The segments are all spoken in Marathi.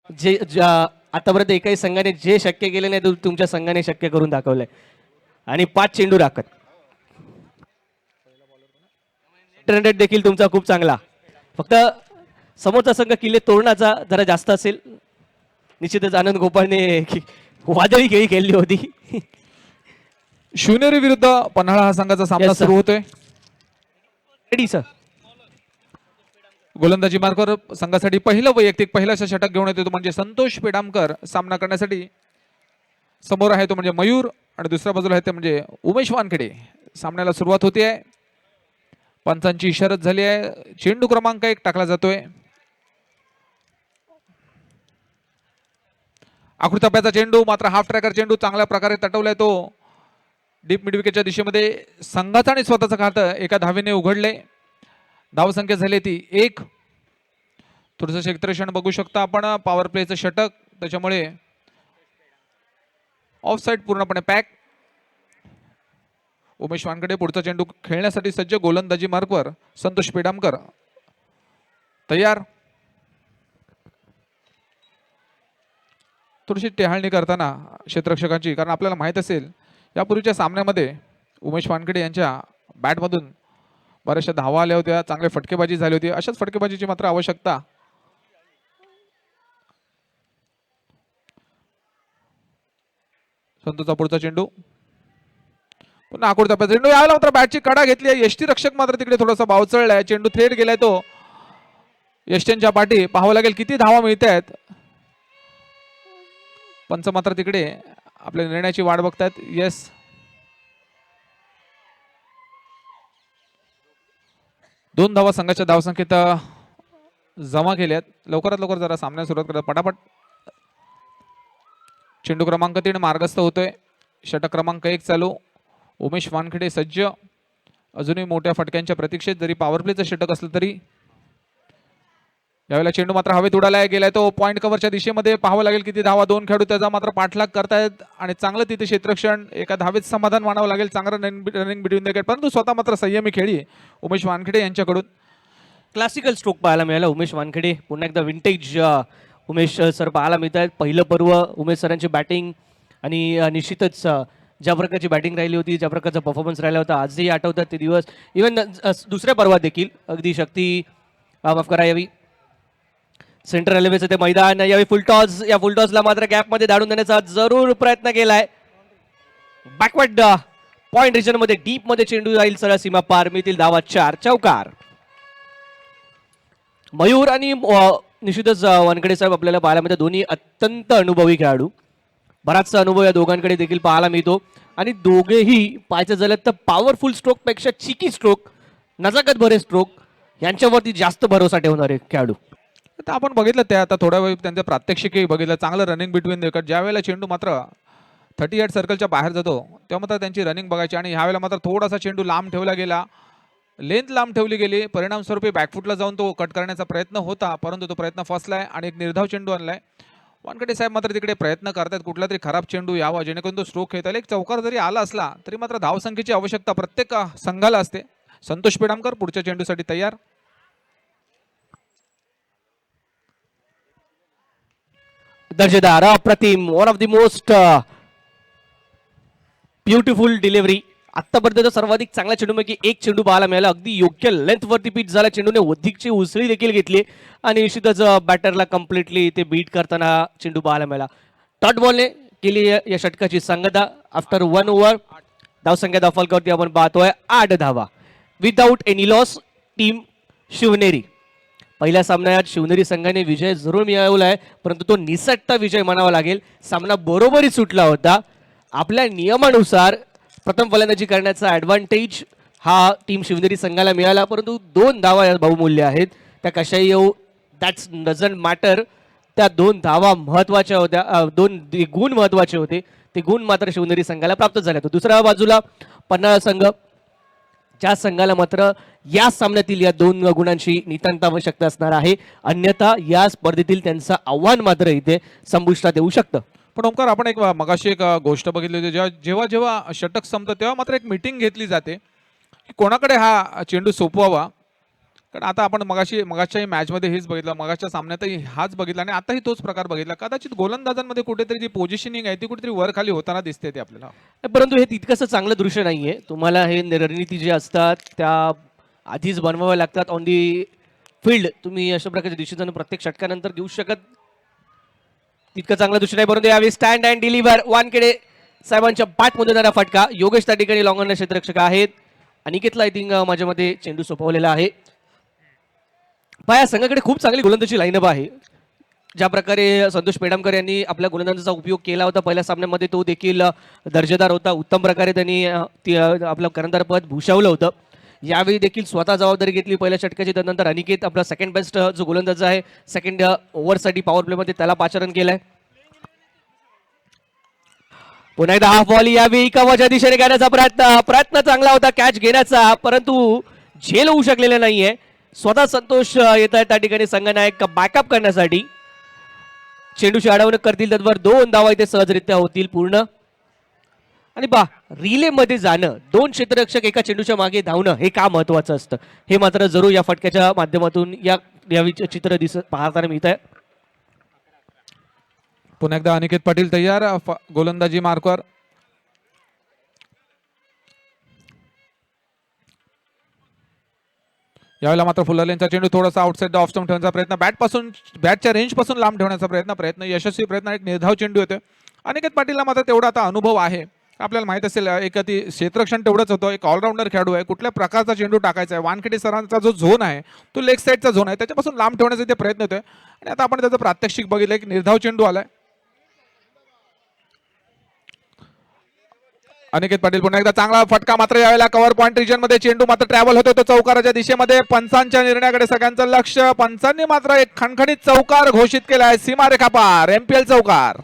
जे आतापर्यंत एकही संघाने जे शक्य केले नाही तुमच्या संघाने शक्य करून दाखवलंय. आणि 5 चेंडू राखत. रन रेट देखील तुमचा खूप चांगला. फक्त समोरचा संघ किल्ले तोडण्याचा जरा जास्त असेल. निश्चितच आनंद गोपाळने वादळी खेळी खेळली होती. शिवनेरी विरुद्ध पन्हाळा हा संघाचा सामना Yes, sir. सुरू होतोय. Ready sir. गोलंदाजी मार्कवर संघासाठी पहिलं वैयक्तिक पहिलं षटक घेऊन येतो म्हणजे संतोष पेडामकर. सामना करण्यासाठी समोर आहे तो म्हणजे मयूर आणि दुसऱ्या बाजूला आहे ते म्हणजे उमेश वानखेडे. सामन्याला सुरुवात होते आहे. पंचांची इशारत झाली आहे. चेंडू क्रमांक 1 टाकला जातोय. आकृताप्याचा चेंडू मात्र हाफ ट्रॅकर चेंडू चांगल्या प्रकारे तटवलाय तो डीप मिड विकेटच्या दिशेमध्ये. संघाचा आणि स्वतःचं खातं एका धावेने उघडले. धावसंख्या झाली ती 1. थोडंसं क्षेत्ररक्षण बघू शकता आपण. पॉवर प्लेचं षटक त्याच्यामुळे ऑफ साईड पूर्णपणे पॅक. उमेश वानखेडे पुढचा चेंडू खेळण्यासाठी सज्ज. गोलंदाजी मार्कवर संतोष पेडामकर तयार. थोडीशी टेहाळणी करताना क्षेत्ररक्षकांची, कारण आपल्याला माहित असेल यापूर्वीच्या सामन्यामध्ये उमेश वानखेडे यांच्या बॅटमधून बऱ्याचशा धावा आल्या होत्या, चांगले फटकेबाजी झाली होती. अशाच फटकेबाजीची मात्र आवश्यकता. संतोषचा पुढचा चेंडू पुन्हा आकुडताप्याचा चेंडू. यावेळेला मात्र बॅटची कडा घेतली आहे. यष्टी रक्षक मात्र तिकडे थोडासा बावचळलाय. चेंडू थेट गेलाय तो यष्ट्यांच्या पाठी. पाहावं लागेल किती धावा मिळत आहेत. पंच मात्र तिकडे आपल्या निर्णयाची वाट बघतायत. येस, 2 धावा संघाच्या धावसंख्येत जमा केल्यात. लवकरात लवकर जरा सामन्याला सुरुवात करतात पटापट. चेंडू क्रमांक 3 मार्गस्थ होतोय. षटक क्रमांक 1 चालू. उमेश वानखेडे सज्ज. अजूनही मोठ्या फटक्यांच्या प्रतीक्षेत. जरी पॉवर प्लेचं षटक असलं तरी यावेळेला चेंडू मात्र हवेत उडालाय. गेलाय तो पॉईंट कव्हरच्या दिशेमध्ये. पाहावं लागेल किती धावा. 2 खेळाडू त्याचा मात्र पाठलाग करतायत आणि चांगलं तिथे क्षेत्ररक्षण. एका धावेत समाधान मानावं लागेल. चांगलं रनिंग बिटवीन द विकेट, परंतु स्वतः मात्र संयमी खेळी उमेश वानखेडे यांच्याकडून. क्लासिकल स्ट्रोक पाहायला मिळाला उमेश वानखेडे. पुन्हा एकदा विंटेज उमेश सर पाहायला मिळत आहेत. पहिलं पर्व उमेश सरांची बॅटिंग आणि निश्चितच ज्या प्रकारची बॅटिंग राहिली होती, ज्या प्रकारचा परफॉर्मन्स राहिला होता, आजही आठवतात ते दिवस. इव्हन दुसऱ्या पर्वात देखील अगदी शक्ती माफ करा यावी सेंट्रल रेल्वेचं ते मैदान. यावेळी फुलटॉस, या फुलटॉसला मात्र गॅपमध्ये धाडून देण्याचा जरूर प्रयत्न केलाय. बॅकवर्ड पॉइंट रिजन मध्ये डीप मध्ये चेंडू जाईल. सरळ सीमा पार. मिळतील धावा 4. चौकार. मयूर आणि निश्चितच वानखेडे साहेब आपल्याला पाहायला मिळतात. दोन्ही अत्यंत अनुभवी खेळाडू. बराचसा अनुभव या दोघांकडे देखील पाहायला मिळतो. आणि दोघेही पाहायचं झालं तर पॉवरफुल स्ट्रोक पेक्षा चिकी स्ट्रोक, नजाकत भरे स्ट्रोक यांच्यावरती जास्त भरोसा ठेवणारे खेळाडू. आता आपण बघितलं त्या आता थोड्या वेळ त्यांचं प्रात्यक्षिकही बघितलं. चांगलं रनिंग बिटवीन द विकेट. ज्या वेळेला चेंडू मात्र 38 सर्कलच्या बाहेर जातो तेव्हा मात्र त्यांची रनिंग बघायची. आणि ह्यावेळेला मात्र थोडासा चेंडू लांब ठेवला गेला. लेंथ लांब ठेवली गेली. परिणामस्वरूपी बॅकफुटला जाऊन तो कट करण्याचा प्रयत्न होता, परंतु तो प्रयत्न फसलाय आणि एक निर्धाव चेंडू आणलाय. वानखेडे साहेब मात्र तिकडे प्रयत्न करतात कुठला तरी खराब चेंडू यावा जेणेकरून तो स्ट्रोक खेळता येईल. एक चौकार जरी आला असला तरी मात्र धावसंख्येची आवश्यकता प्रत्येक संघाला असते. संतोष पेडामकर पुढच्या चेंडूसाठी तयार. दर्जेदार, अप्रतिम, one of the most beautiful delivery. आतापर्यंत सर्वाधिक चांगल्या चेंडूपैकी एक चेंडू पाहायला मिळाला. अगदी योग्य लेंथ वरती पिच झाला. चेंडूने अधिकची उसळी देखील घेतली आणि निश्चितच बॅटरला कम्प्लिटली ते बीट करताना चेंडू पाहायला मिळाला. डॉट बॉलने केली या षटकाची सांगता. आफ्टर 1 ओव्हर धावसंख्या दाखलवरती आपण पाहतोय 8 धावा. Without any loss team Shivneri. पहिल्या सामन्यात शिवनेरी संघाने विजय जरूर मिळवला आहे, परंतु तो निसटता विजय म्हणावा लागेल. सामना बरोबरी सुटला होता. आपल्या नियमानुसार प्रथम फलंदाजी करण्याचा ऍडव्हान्टेज हा टीम शिवनेरी संघाला मिळाला, परंतु 2 धावा या बहुमूल्य आहेत. त्या कशाही येऊ, दॅट्स डझंट मॅटर. त्या 2 धावा महत्वाच्या होत्या. 2 गुण महत्वाचे होते. ते गुण मात्र शिवनेरी संघाला प्राप्त झाले. दुसऱ्या बाजूला पन्हाळा संघ, ज्या संघाला मात्र या सामन्यातील या 2 गुणांची नितांत आवश्यकता असणार आहे, अन्यथा या स्पर्धेतील त्यांचं आव्हान मात्र इथे संपुष्टात येऊ शकतं. पण ओमकार, आपण एक मगाशी एक गोष्ट बघितली होती. जेव्हा जेव्हा षटक संपतं तेव्हा मात्र एक मीटिंग घेतली जाते की कोणाकडे हा चेंडू सोपवावा. कारण आता आपण मगाच्याही मॅचमध्ये हेच बघितलं, मगाच्या सामन्यातही हाच बघितला आणि आताही तोच प्रकार बघितला. कदाचित गोलंदाजांमध्ये कुठेतरी जी पोझिशनिंग आहे ती कुठेतरी वर खाली होताना दिसते ते आपल्याला. परंतु हे तितकंसं चांगलं दृश्य नाहीये. तुम्हाला हे रणनीती जे असतात त्या आधीच बनवाव्या लागतात ऑन दी फील्ड. तुम्ही अशा प्रकारचे डिसिजन प्रत्येक षटकानंतर घेऊ शकत तितकं चांगलं दृश्य नाही. परंतु यावेळी स्टँड अँड डिलिव्हर वानखेडे साहेबांच्या बॅटमधून येणारा फटका. योगेश त्या ठिकाणी लॉंग क्षेत्ररक्षक आहेत. अनिकेतला आय थिंक माझ्या मते चेंडू सोपवलेला आहे. या संघाकडे खूप चांगली गोलंदाजी लाईनअप आहे. ज्या प्रकारे संतोष पेडामकर यांनी आपल्या गोलंदाजाचा उपयोग केला होता पहिल्या सामन्यामध्ये तो देखील दर्जेदार होता. उत्तम प्रकारे त्यांनी आपलं कर्णधारपद भूषवलं होतं. यावेळी देखील स्वतः जबाबदारी घेतली पहिल्या षटकाची. त्यानंतर अनिकेत आपला सेकंड बेस्ट जो गोलंदाज आहे सेकंड ओव्हरसाठी पॉवर प्लेमध्ये त्याला पाचारण केलंय. पुन्हा एकदा हाफ बॉल यावेळी कवाच्या दिशेने घेण्याचा प्रयत्न चांगला होता कॅच घेण्याचा, परंतु झेल होऊ शकलेला नाहीये. स्वतः संतोष येत आहे त्या ठिकाणी संघनायक बॅकअप करण्यासाठी. चेंडूची अडवणूक करतील त्यावर 2 धावा इथे सहजरित्या होतील पूर्ण. आणि रिले मध्ये जाणं, 2 क्षेत्ररक्षक एका चेंडूच्या मागे धावणं हे का महत्वाचं असतं हे मात्र जरूर या फटक्याच्या माध्यमातून या चित्र पाहताना मिळत आहे. पुन्हा एकदा अनिकेत पाटील तयार गोलंदाजी मार्कवर. यावेळेला मात्र फुलरलेनचा चेंडू थोडासा आउटसाइड ऑफ स्टंप ठेवण्याचा प्रयत्न, बॅटच्या रेंज पासून लांब ठेवण्याचा प्रयत्न यशस्वी प्रयत्न. एक निर्धाव चेंडू येतोय. अनिकेत पाटीलला मात्र तेवढा आता अनुभव आहे. आपल्याला माहित असेल एक ती क्षेत्ररक्षण तेवढंच होतं. एक ऑलराऊंडर खेळाडू आहे. कुठल्या प्रकारचा चेंडू टाकायचा आहे. वानखेडे सरांचा जो झोन आहे तो लेग साईडचा झोन आहे त्याच्यापासून लांब ठेवण्याचा ते प्रयत्न होतोय. आणि आता आपण त्याचं प्रात्यक्षिक बघितलं. एक निर्धाव चेंडू आलाय. अनिकेत पाटील पुन्हा एकदा चांगला फटका. मात्र यावेळेला कव्हर पॉईंट रिजन मध्ये चेंडू मात्र ट्रॅव्हल होतो तो चौकाराच्या दिशेमध्ये. पंचांच्या निर्णयाकडे सगळ्यांचं लक्ष. पंचांनी मात्र एक खणखणीत चौकार घोषित केला आहे. सीमारेखा पार एमपीएल चौकार.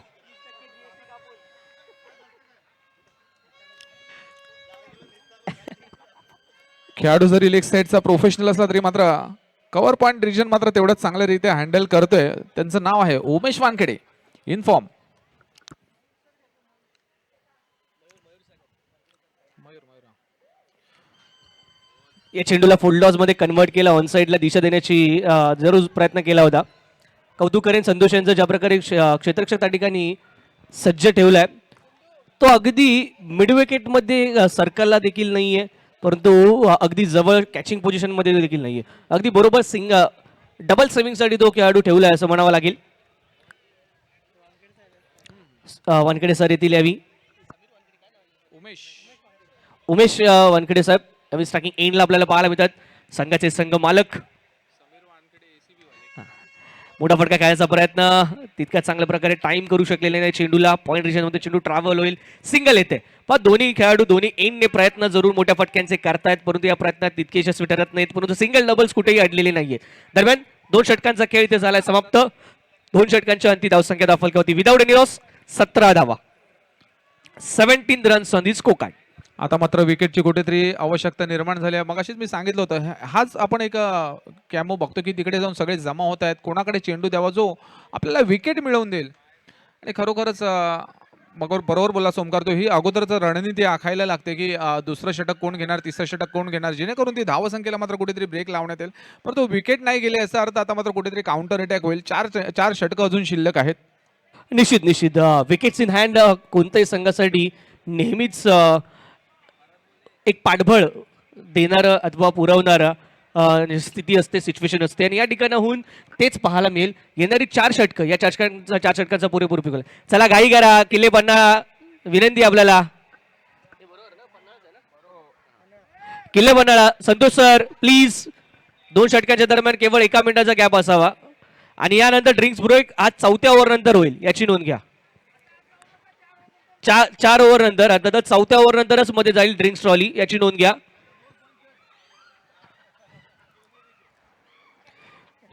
खेळाडू जरी लेग साईडचा प्रोफेशनल असला तरी मात्र कव्हर पॉईंट रिजन मात्र तेवढंच चांगल्यारीत्या हँडल करतोय. त्यांचं नाव आहे उमेश वानखेडे इन फॉर्म. या चेंडूला फुल टॉस मध्ये कन्वर्ट केला. ऑन साईडला दिशा देण्याची जरूर प्रयत्न केला होता. कौतुक करेन संतोष यांचं ज्या प्रकारे क्षेत्ररक्षक त्या ठिकाणी सज्ज ठेवलाय. तो अगदी मिड विकेट मध्ये सर्कलला देखील नाहीये, परंतु अगदी जवळ कॅचिंग पोझिशन मध्ये देखील नाहीये. अगदी बरोबर डबल स्विंगसाठी तो खेळाडू ठेवलाय असं म्हणावं लागेल. वानखेडे सर येतील यावी. उमेश वानखेडे साहेब यावेळी स्ट्रायकिंग एंडला आपल्याला पाहायला मिळतात. संघाचे संघ मालक. मोठा फटका खेळायचा प्रयत्न तितक्या चांगल्या प्रकारे टाइम करू शकलेले नाही. चेंडूला पॉईंट रिजन मध्ये चेंडू ट्रॅव्हल होईल. सिंगल येते. पण दोन्ही खेळाडू दोन्ही एंडने प्रयत्न जरूर मोठ्या फटक्यांचे करतायत, परंतु या प्रयत्नात तितके यशस्वी ठरत नाहीत. परंतु सिंगल डबल्स कुठेही अडलेले नाहीये. दरम्यान 2 षटकांचा खेळ इथे झालाय समाप्त. 2 षटकांच्या अंती धावसंख्या दाखल होती विदाउट एनी लॉस 17 धावा, 17 runs on the score card. आता मात्र विकेटची कुठेतरी आवश्यकता निर्माण झाली आहे. मग अशीच मी सांगितलं होतं हाच आपण एक कॅमो बघतो की तिकडे जाऊन सगळे जमा होत आहेत. कोणाकडे चेंडू द्यावा जो आपल्याला विकेट मिळवून देईल. आणि खरोखरच मग बरोबर बोलला सोमकार तो ही अगोदरच रणनीती आखायला लागते की दुसरं षटक कोण घेणार, तिसरं षटक कोण घेणार, जेणेकरून ती धावसंख्येला मात्र कुठेतरी ब्रेक लावण्यात येईल. परंतु विकेट नाही गेले याचा अर्थ आता मात्र कुठेतरी काउंटर अटॅक होईल. 4 षटकं अजून शिल्लक आहेत. निश्चित विकेट्स इन हँड कोणत्याही संघासाठी नेहमीच एक पाठबळ देणारं अथवा पुरवणारं स्थिती असते, सिच्युएशन असते. आणि या ठिकाणाहून तेच पाहायला मिळेल. येणारी 4 षटकं या 4 षटकांचा पुरेपूर उपयोग. चला घाई करा. किल्ले पन्ना विनंती आपल्याला. किल्ले पन्नाळा संतोष सर प्लीज. 2 षटकांच्या दरम्यान केवळ 1 मिनिटाचा गॅप असावा. आणि यानंतर ड्रिंक्स ब्रेक आज 4थ्या ओव्हर नंतर होईल याची नोंद घ्या. 4 ओव्हर नंतर अर्थातच 4थ्या ओव्हर नंतरच मध्ये जाईल ड्रिंक्स ट्रॉली याची नोंद घ्या.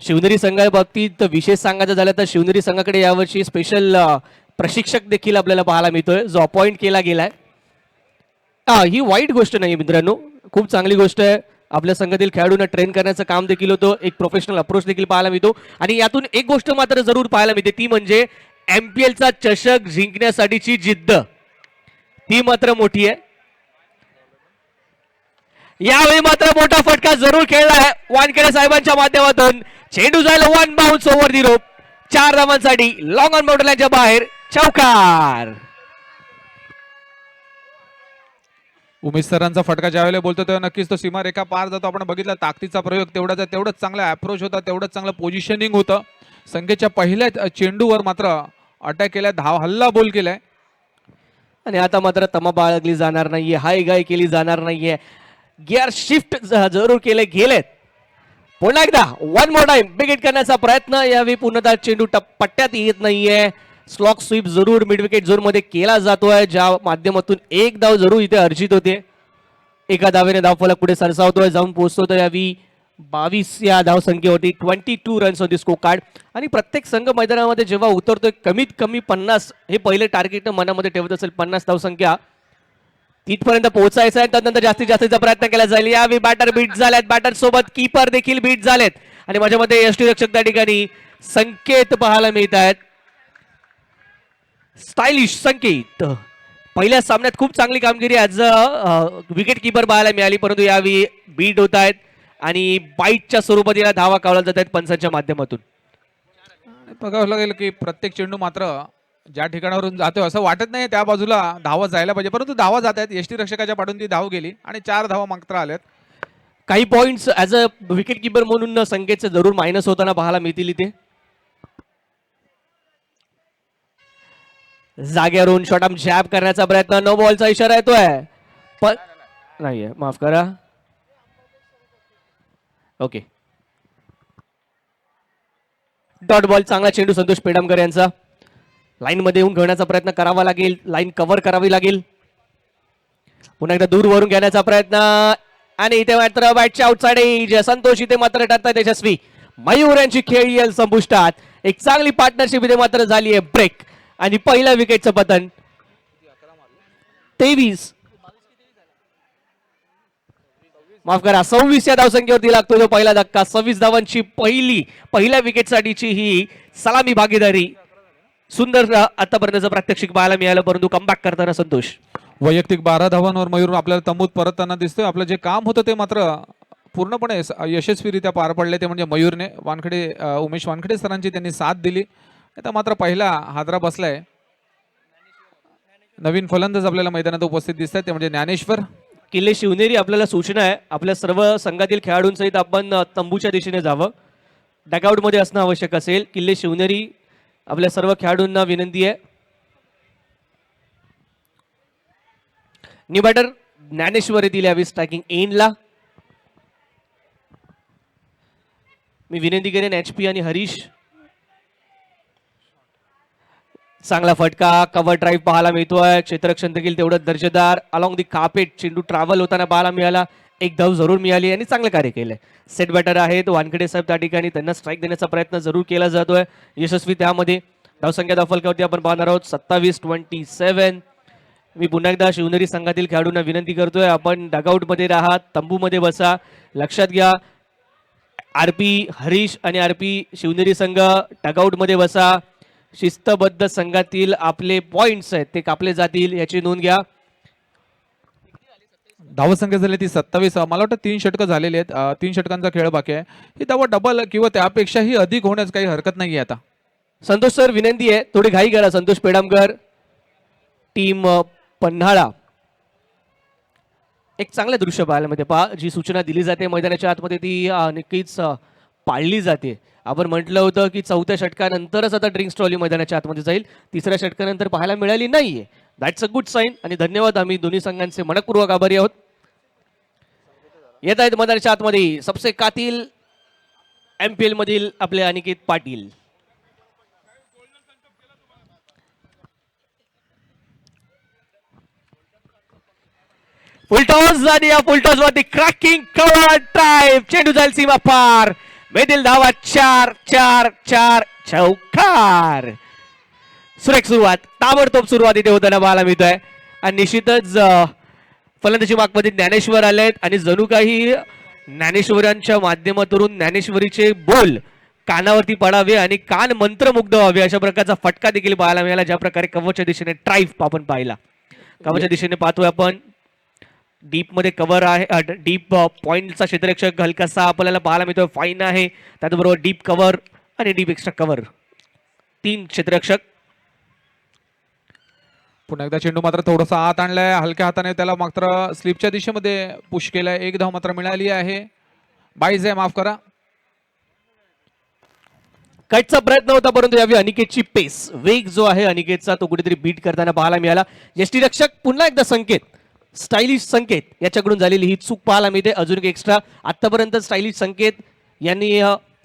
शिवनेरी संघा बाबतीत विशेष सांगायचं झालं तर शिवनेरी संघाकडे यावर्षी स्पेशल प्रशिक्षक देखील आपल्याला पाहायला मिळतोय जो अपॉइंट केला गेलाय. ही वाईट गोष्ट नाही मित्रांनो, खूप चांगली गोष्ट आहे. आपल्या संघातील खेळाडूंना ट्रेन करण्याचं काम देखील होतं. एक प्रोफेशनल अप्रोच देखील पाहायला मिळतो. आणि यातून एक गोष्ट मात्र जरूर पाहायला मिळते ती म्हणजे एमपीएलचा चषक जिंकण्यासाठीची जिद्द ती मात्र मोठी आहे. यावेळी मात्र मोठा फटका जरूर खेळला आहे वानखेडे साहेबांच्या माध्यमातून. चेंडू जायला one bounce over the rope. 4 धावांसाठी लॉंग ऑन बाउंड्रीच्या बाहेर चौकार. उमेश सरांचा फटका ज्यावेळेला बोलतो तेव्हा नक्कीच तो सीमारेखा पार जातो. आपण बघितला ताकदीचा प्रयोग तेवढंच चांगला अप्रोच होता, तेवढंच चांगलं पोझिशनिंग होतं. संघाच्या पहिल्या चेंडूवर मात्र अटॅक केलाय, धाव हल्ला बोल केलाय. आणि आता मात्र तमा बाळगली जाणार नाहीये, हाय गाय केली जाणार नाहीये. गिअर शिफ्ट जरूर केले गेलेत. पुन्हा एकदा one more time big hit करण्याचा प्रयत्न. यावेळी पूर्णतः चेंडू पट्ट्यात येत नाहीये. स्लॉक स्वीप जरूर मिड विकेट झोन मध्ये केला जातोय, ज्या माध्यमातून एक धाव जरूर इथे अर्जित होते. एका धावेने धावफलक पुढे सरसावतोय, जाऊन पोहोचतोय. यावेळी 22 या धावसंख्येवरती 22 runs on the score card. आणि प्रत्येक संघ मैदानामध्ये जेव्हा उतरतोय कमीत कमी 50 हे पहिले टार्गेट मनामध्ये ठेवत असेल. 50 धावसंख्या तिथपर्यंत पोहोचायचं आहे, त्यानंतर जास्तीत जास्तीचा प्रयत्न केला जाईल. यावेळी बॅटर बीट झाल्यात, बॅटर सोबत कीपर देखील बीट झालेत. आणि माझ्या मते यष्टीरक्षक त्या ठिकाणी संकेत पाहायला मिळत आहेत. स्टायलिश संकेत. पहिल्या सामन्यात खूप चांगली कामगिरी ॲज अ विकेट किपर पाहायला मिळाली, परंतु यावेळी बीट होत आहेत आणि बाईटच्या स्वरूपात याला धावा कावल्या जात आहेत पंचांच्या माध्यमातून. बघावं लागेल की प्रत्येक चेंडू मात्र ज्या ठिकाणावरून जातोय असं वाटत नाही त्या बाजूला धावा जायला पाहिजे, परंतु धावा जात आहेत. यष्टी रक्षकाच्या पाठून ती धाव गेली आणि 4 धावा मात्र आल्यात. काही points as a wicket keeper म्हणून संकेतचे जरूर मायनस होताना पाहायला मिळतील इथे. जागेवरून शॉटअप जॅब करण्याचा प्रयत्न, नो बॉलचा इशारा येतोय. पण नाहीये, माफ करा. Okay, dot ball. चांगला चेंडू संतोष पेडामकर यांचा. लाईन मध्ये येऊन घेण्याचा प्रयत्न करावा लागेल, लाईन कव्हर करावी लागेल. पुन्हा एकदा दूरवरून घेण्याचा प्रयत्न आणि इथे मात्र बॅटच्या आउटसाइड एज. संतोष इथे मात्र ठरतात यशस्वी. मयूर यांची खेळ येईल संपुष्टात. एक चांगली पार्टनरशिप इथे मात्र झाली आहे ब्रेक आणि पहिल्या विकेटचं पतन. 23 माफ करा 26 या धावसंख्येवरती लागतो तो पहिला धक्का. 26 धावांची पहिल्या विकेटसाठीची ही सलामी भागीदारी. सुंदर आतापर्यंतचं प्रात्यक्षिक पाहायला मिळालं, परंतु कमबॅक करताना संतोष. वैयक्तिक 12 धावांवर मयूर आपल्याला तंबूत परतताना दिसतोय. आपलं जे काम होतं ते मात्र पूर्णपणे यशस्वीरित्या पार पडले, ते म्हणजे मयूरने उमेश वानखेडे सरांची त्यांनी साथ दिली. आता मात्र पहिला हादरा बसलाय. नवीन फलंदाज आपल्याला मैदानात उपस्थित दिसत आहेत, ते म्हणजे ज्ञानेश्वर किल्ले शिवनेरी. आपल्याला सूचना आहे, आपल्या सर्व संघातील खेळाडूंसहित आपण तंबूच्या दिशेने जावं. डगआउट मध्ये असणं आवश्यक असेल. किल्ले शिवनेरी आपल्या सर्व खेळाडूंना विनंती आहे. न्यू बॅटर ज्ञानेश्वर येथील यावी स्ट्रायकिंग एंडला. मी विनंती करेन HP आणि हरीश. चांगला फटका, कव्हर ड्राईव्ह पाहायला मिळतोय. क्षेत्ररक्षण देखील तेवढं दर्जेदार. अलॉंग दी कार्पेट चेंडू ट्रॅव्हल होताना पाहायला मिळाला. एक धाव जरूर मिळाली आणि चांगलं कार्य केलंय. सेट बॅटर आहेत वानखेडे साहेब त्या ठिकाणी, त्यांना स्ट्राईक देण्याचा प्रयत्न जरूर केला जातोय. यशस्वी त्यामध्ये. धावसंख्या धावफलकावरती आपण पाहणार आहोत 27-27. मी पुन्हा एकदा शिवनेरी संघातील खेळाडूंना विनंती करतोय, आपण डगआउट मध्ये राहा, तंबूमध्ये बसा. लक्षात घ्या, RP हरीश आणि RP शिवनेरी संघ डगआउट मध्ये बसा. शिस्तबद्ध संघातील आपले पॉइंट्स आहेत ते कापले जातील, याची नोंद घ्या. धावसंख्या झाली ती 27. मला वाटतं 3 षटकं झालेली आहेत. 3 षटकांचा खेळ बाकी आहे. ही धावा डबल किंवा त्यापेक्षाही अधिक होण्यास काही हरकत नाही आता. संतोष सर विनंती आहे, थोडी घाई करा. संतोष पेडामकर, टीम पन्हाळा. एक चांगलं दृश्य पाहायला मिळते. पहा, जी सूचना दिली जाते मैदानाच्या आतमध्ये ती नक्कीच पाळली जाते. आपण म्हटलं होतं की 4थ्या षटकानंतरच आता ड्रिंक्स ट्रॉली मैदानाच्या आतमध्ये जाईल. 3ऱ्या षटकानंतर पाहायला मिळाली नाहीये. दॅट्स अ गुड साईन आणि धन्यवाद. आम्ही दोन्ही संघांचे मनपूर्वक आभारी आहोत. येत आहेत मैदानाच्या आतमध्ये सबसे कातील MPL मधील आपले अनिकेत पाटील. फुलटॉस आणि या फुलटॉस वरती क्रॅकिंग कव्हर ड्राइव्ह. चेंडू जाईल सीमा पार. मेदिल धावा 4-4-4 चौकार. सुरेख सुरुवात, ताबडतोब सुरुवात इथे होताना पाहायला मिळतोय. आणि निश्चितच फलंदाजी मागमध्ये ज्ञानेश्वर आलेत आणि जणू काही ज्ञानेश्वरांच्या माध्यमातून ज्ञानेश्वरीचे बोल कानावरती पडावे आणि कान मंत्रमुग्ध व्हावे अशा प्रकारचा फटका देखील पाहायला मिळाला. ज्या प्रकारे कव्हरच्या दिशेने ड्राइव्ह आपण पाहिला, कव्हरच्या दिशेने पाहतोय आपण. डीप मध्ये कव्हर आहे, डीप पॉइंटचा क्षेत्ररक्षक हलकासा आपल्याला पाहायला मिळतोय, फाईन आहे. त्याचबरोबर डीप कव्हर आणि डीप एक्स्ट्रा कव्हर, 3 क्षेत्ररक्षक. पुन्हा एकदा चेंडू मात्र थोडासा आत आणलाय, हलक्या हाताने त्याला मात्र स्लिपच्या दिशेमध्ये पुश केलाय. 1 धाव मात्र मिळाली आहे. 22 आहे, माफ करा. कटचा प्रयत्न होता, परंतु यावेळी अनिकेतची पेस, वेग जो आहे अनिकेतचा तो कुठेतरी बीट करताना पाहायला मिळाला. यष्टीरक्षक पुन्हा एकदा संकेत, स्टायलिश संकेत याच्याकडून झालेली ही चूक पाहायला मिळते. अजून एक एक्स्ट्रा. आतापर्यंत स्टायलिश संकेत यांनी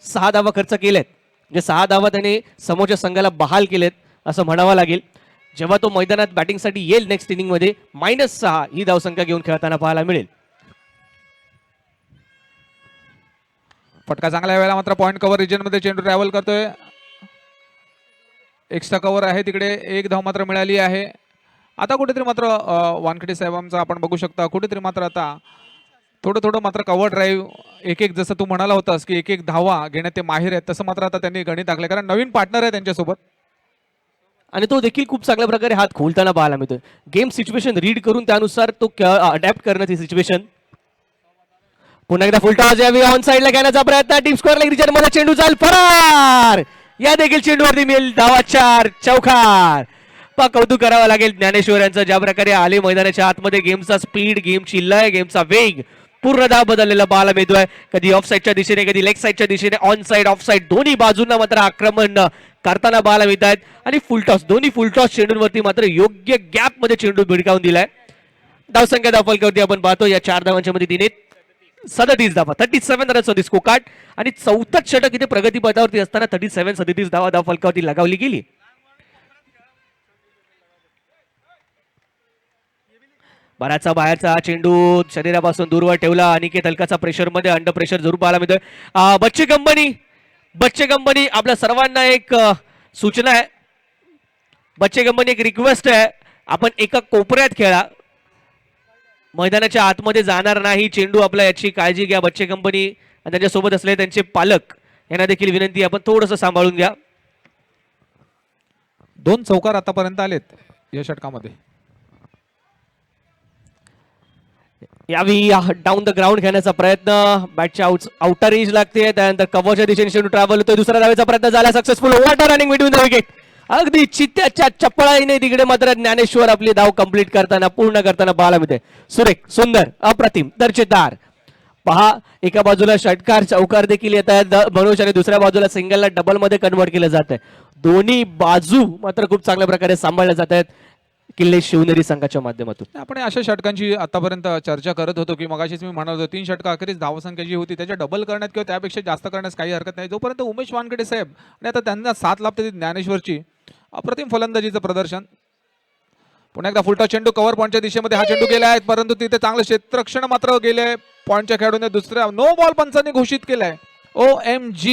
6 धावा खर्च केलेत, म्हणजे 6 धावा त्याने समोरच्या संघाला बहाल केलेत असं म्हणावं लागेल. जेव्हा तो मैदानात बॅटिंगसाठी येईल नेक्स्ट इनिंग मध्ये -6 ही धावसंख्या घेऊन खेळताना पाहायला मिळेल. फटका चांगल्या वेळेला मात्र पॉइंट कव्हर रिजन मध्ये चेंडू ट्रॅव्हल करतोय. एक्स्ट्रा कव्हर आहे तिकडे. 1 धाव मात्र मिळाली आहे. आता कुठेतरी मात्र वानखेडे साहेबांचा आपण बघू शकता, कुठेतरी मात्र आता थोडं मात्र कव्हर ड्राईव्ह एक जसं तू म्हणाला होतास की एक धावा घेण्यात ते माहिर आहेत, तसं मात्र आता त्यांनी गणित टाकले, कारण नवीन पार्टनर आहे त्यांच्यासोबत आणि तो देखील खूप चांगल्या प्रकारे हात खोलताना पाहायला मिळतोय. गेम सिच्युएशन रीड करून त्यानुसार तो अडॅप्ट करणं ती सिच्युएशन. पुन्हा एकदा फुलटॉस यावी ऑन साइडला घेण्याचा प्रयत्न, डीप स्क्वेअर लेग रिजन मध्ये चेंडू जाईल फरार. या देखील चेंडूवरती मिळेल धावा 4 चौकार. कौतुक करावं लागेल ज्ञानेश्वर यांचं, ज्या प्रकारे आले मैदानाच्या आतमध्ये. गेमचा स्पीड, गेमची लय, गेमचा वेग पूर्णतः बदललेला पाहायला मिळतोय. कधी ऑफ साईडच्या दिशेने, कधी लेग साईडच्या दिशेने, ऑन साईड ऑफ साईड दोन्ही बाजूंना मात्र आक्रमण करताना पाहायला मिळत आहेत. आणि फुलटॉस, दोन्ही फुलटॉस चेंडूंवरती मात्र योग्य गॅप मध्ये चेंडू भिडकावून दिलाय. धावसंख्या धावफलकावरती आपण पाहतो या 4 धावांच्या मध्ये तिने 37 धावा, 37 रन्स होती स्कोकार्ड. आणि 4थं षटक इथे प्रगती पथावरती असताना 37 धावा धावफलकावरती लगावली गेली. बराचसा बाहेरचा चेंडू शरीरापासून दूरवर ठेवला. अनिकेत हलकाचा प्रेशर मध्ये, अंडर प्रेशर जरूर पाहायला मिळतोय. बच्चे कंपनी आपल्या सर्वांना एक सूचना आहे, बच्चे कंपनी एक रिक्वेस्ट आहे, आपण एका कोपऱ्यात खेळा, मैदानाच्या आतमध्ये जाणार नाही चेंडू. आपला याची काळजी घ्या. बच्चे कंपनी आणि त्यांच्यासोबत असलेले त्यांचे पालक यांना देखील विनंती, आपण थोडंसं सांभाळून घ्या. 2 चौकार आतापर्यंत आलेत या षटकामध्ये. यावेळी डाऊन द ग्राउंड खेळण्याचा प्रयत्न, बॅटच्या आउटर एज लागते, त्यानंतर कव्हरच्या दिशेने चेंडू ट्रॅव्हल होतोय. दुसरा धावेचा प्रयत्न झाला successful. What running between the wicket. अगदी चित्त्याच्या चपळाईने तिकडे मात्र ज्ञानेश्वर आपली धाव कंप्लीट करताना, पूर्ण करताना पाहायला मिळते. सुरेख, सुंदर, अप्रतिम, दर्जेदार. पहा, एका बाजूला षटकार चौकार देखील येत आहेत मनोज, आणि दुसऱ्या बाजूला सिंगलला डबल मध्ये कन्वर्ट केलं जात आहे. दोन्ही बाजू मात्र खूप चांगल्या प्रकारे सांभाळल्या जात आहेत किल्ले शिवनेरी संघाच्या माध्यमातून. आपण अशा षटकांची आतापर्यंत चर्चा करत होतो की मगाशीच मी म्हणालो 3 षटकं अखेरीस धावसंख्या जी होती त्याच्या डबल करण्यात किंवा त्यापेक्षा जास्त करण्यास काही हरकत नाही. जोपर्यंत उमेश वानखेडे साहेब आणि आता त्यांना 7 लाभते ज्ञानेश्वरची अप्रतिम फलंदाजीचं प्रदर्शन. पुन्हा एकदा फुलटॉस चेंडू कव्हर पॉईंटच्या दिशेमध्ये हा चेंडू गेला आहे, परंतु तिथे चांगलं क्षेत्ररक्षण मात्र गेले पॉईंटच्या खेळाडूने. दुसऱ्या नो बॉल पंचांनी घोषित केलाय. OMG,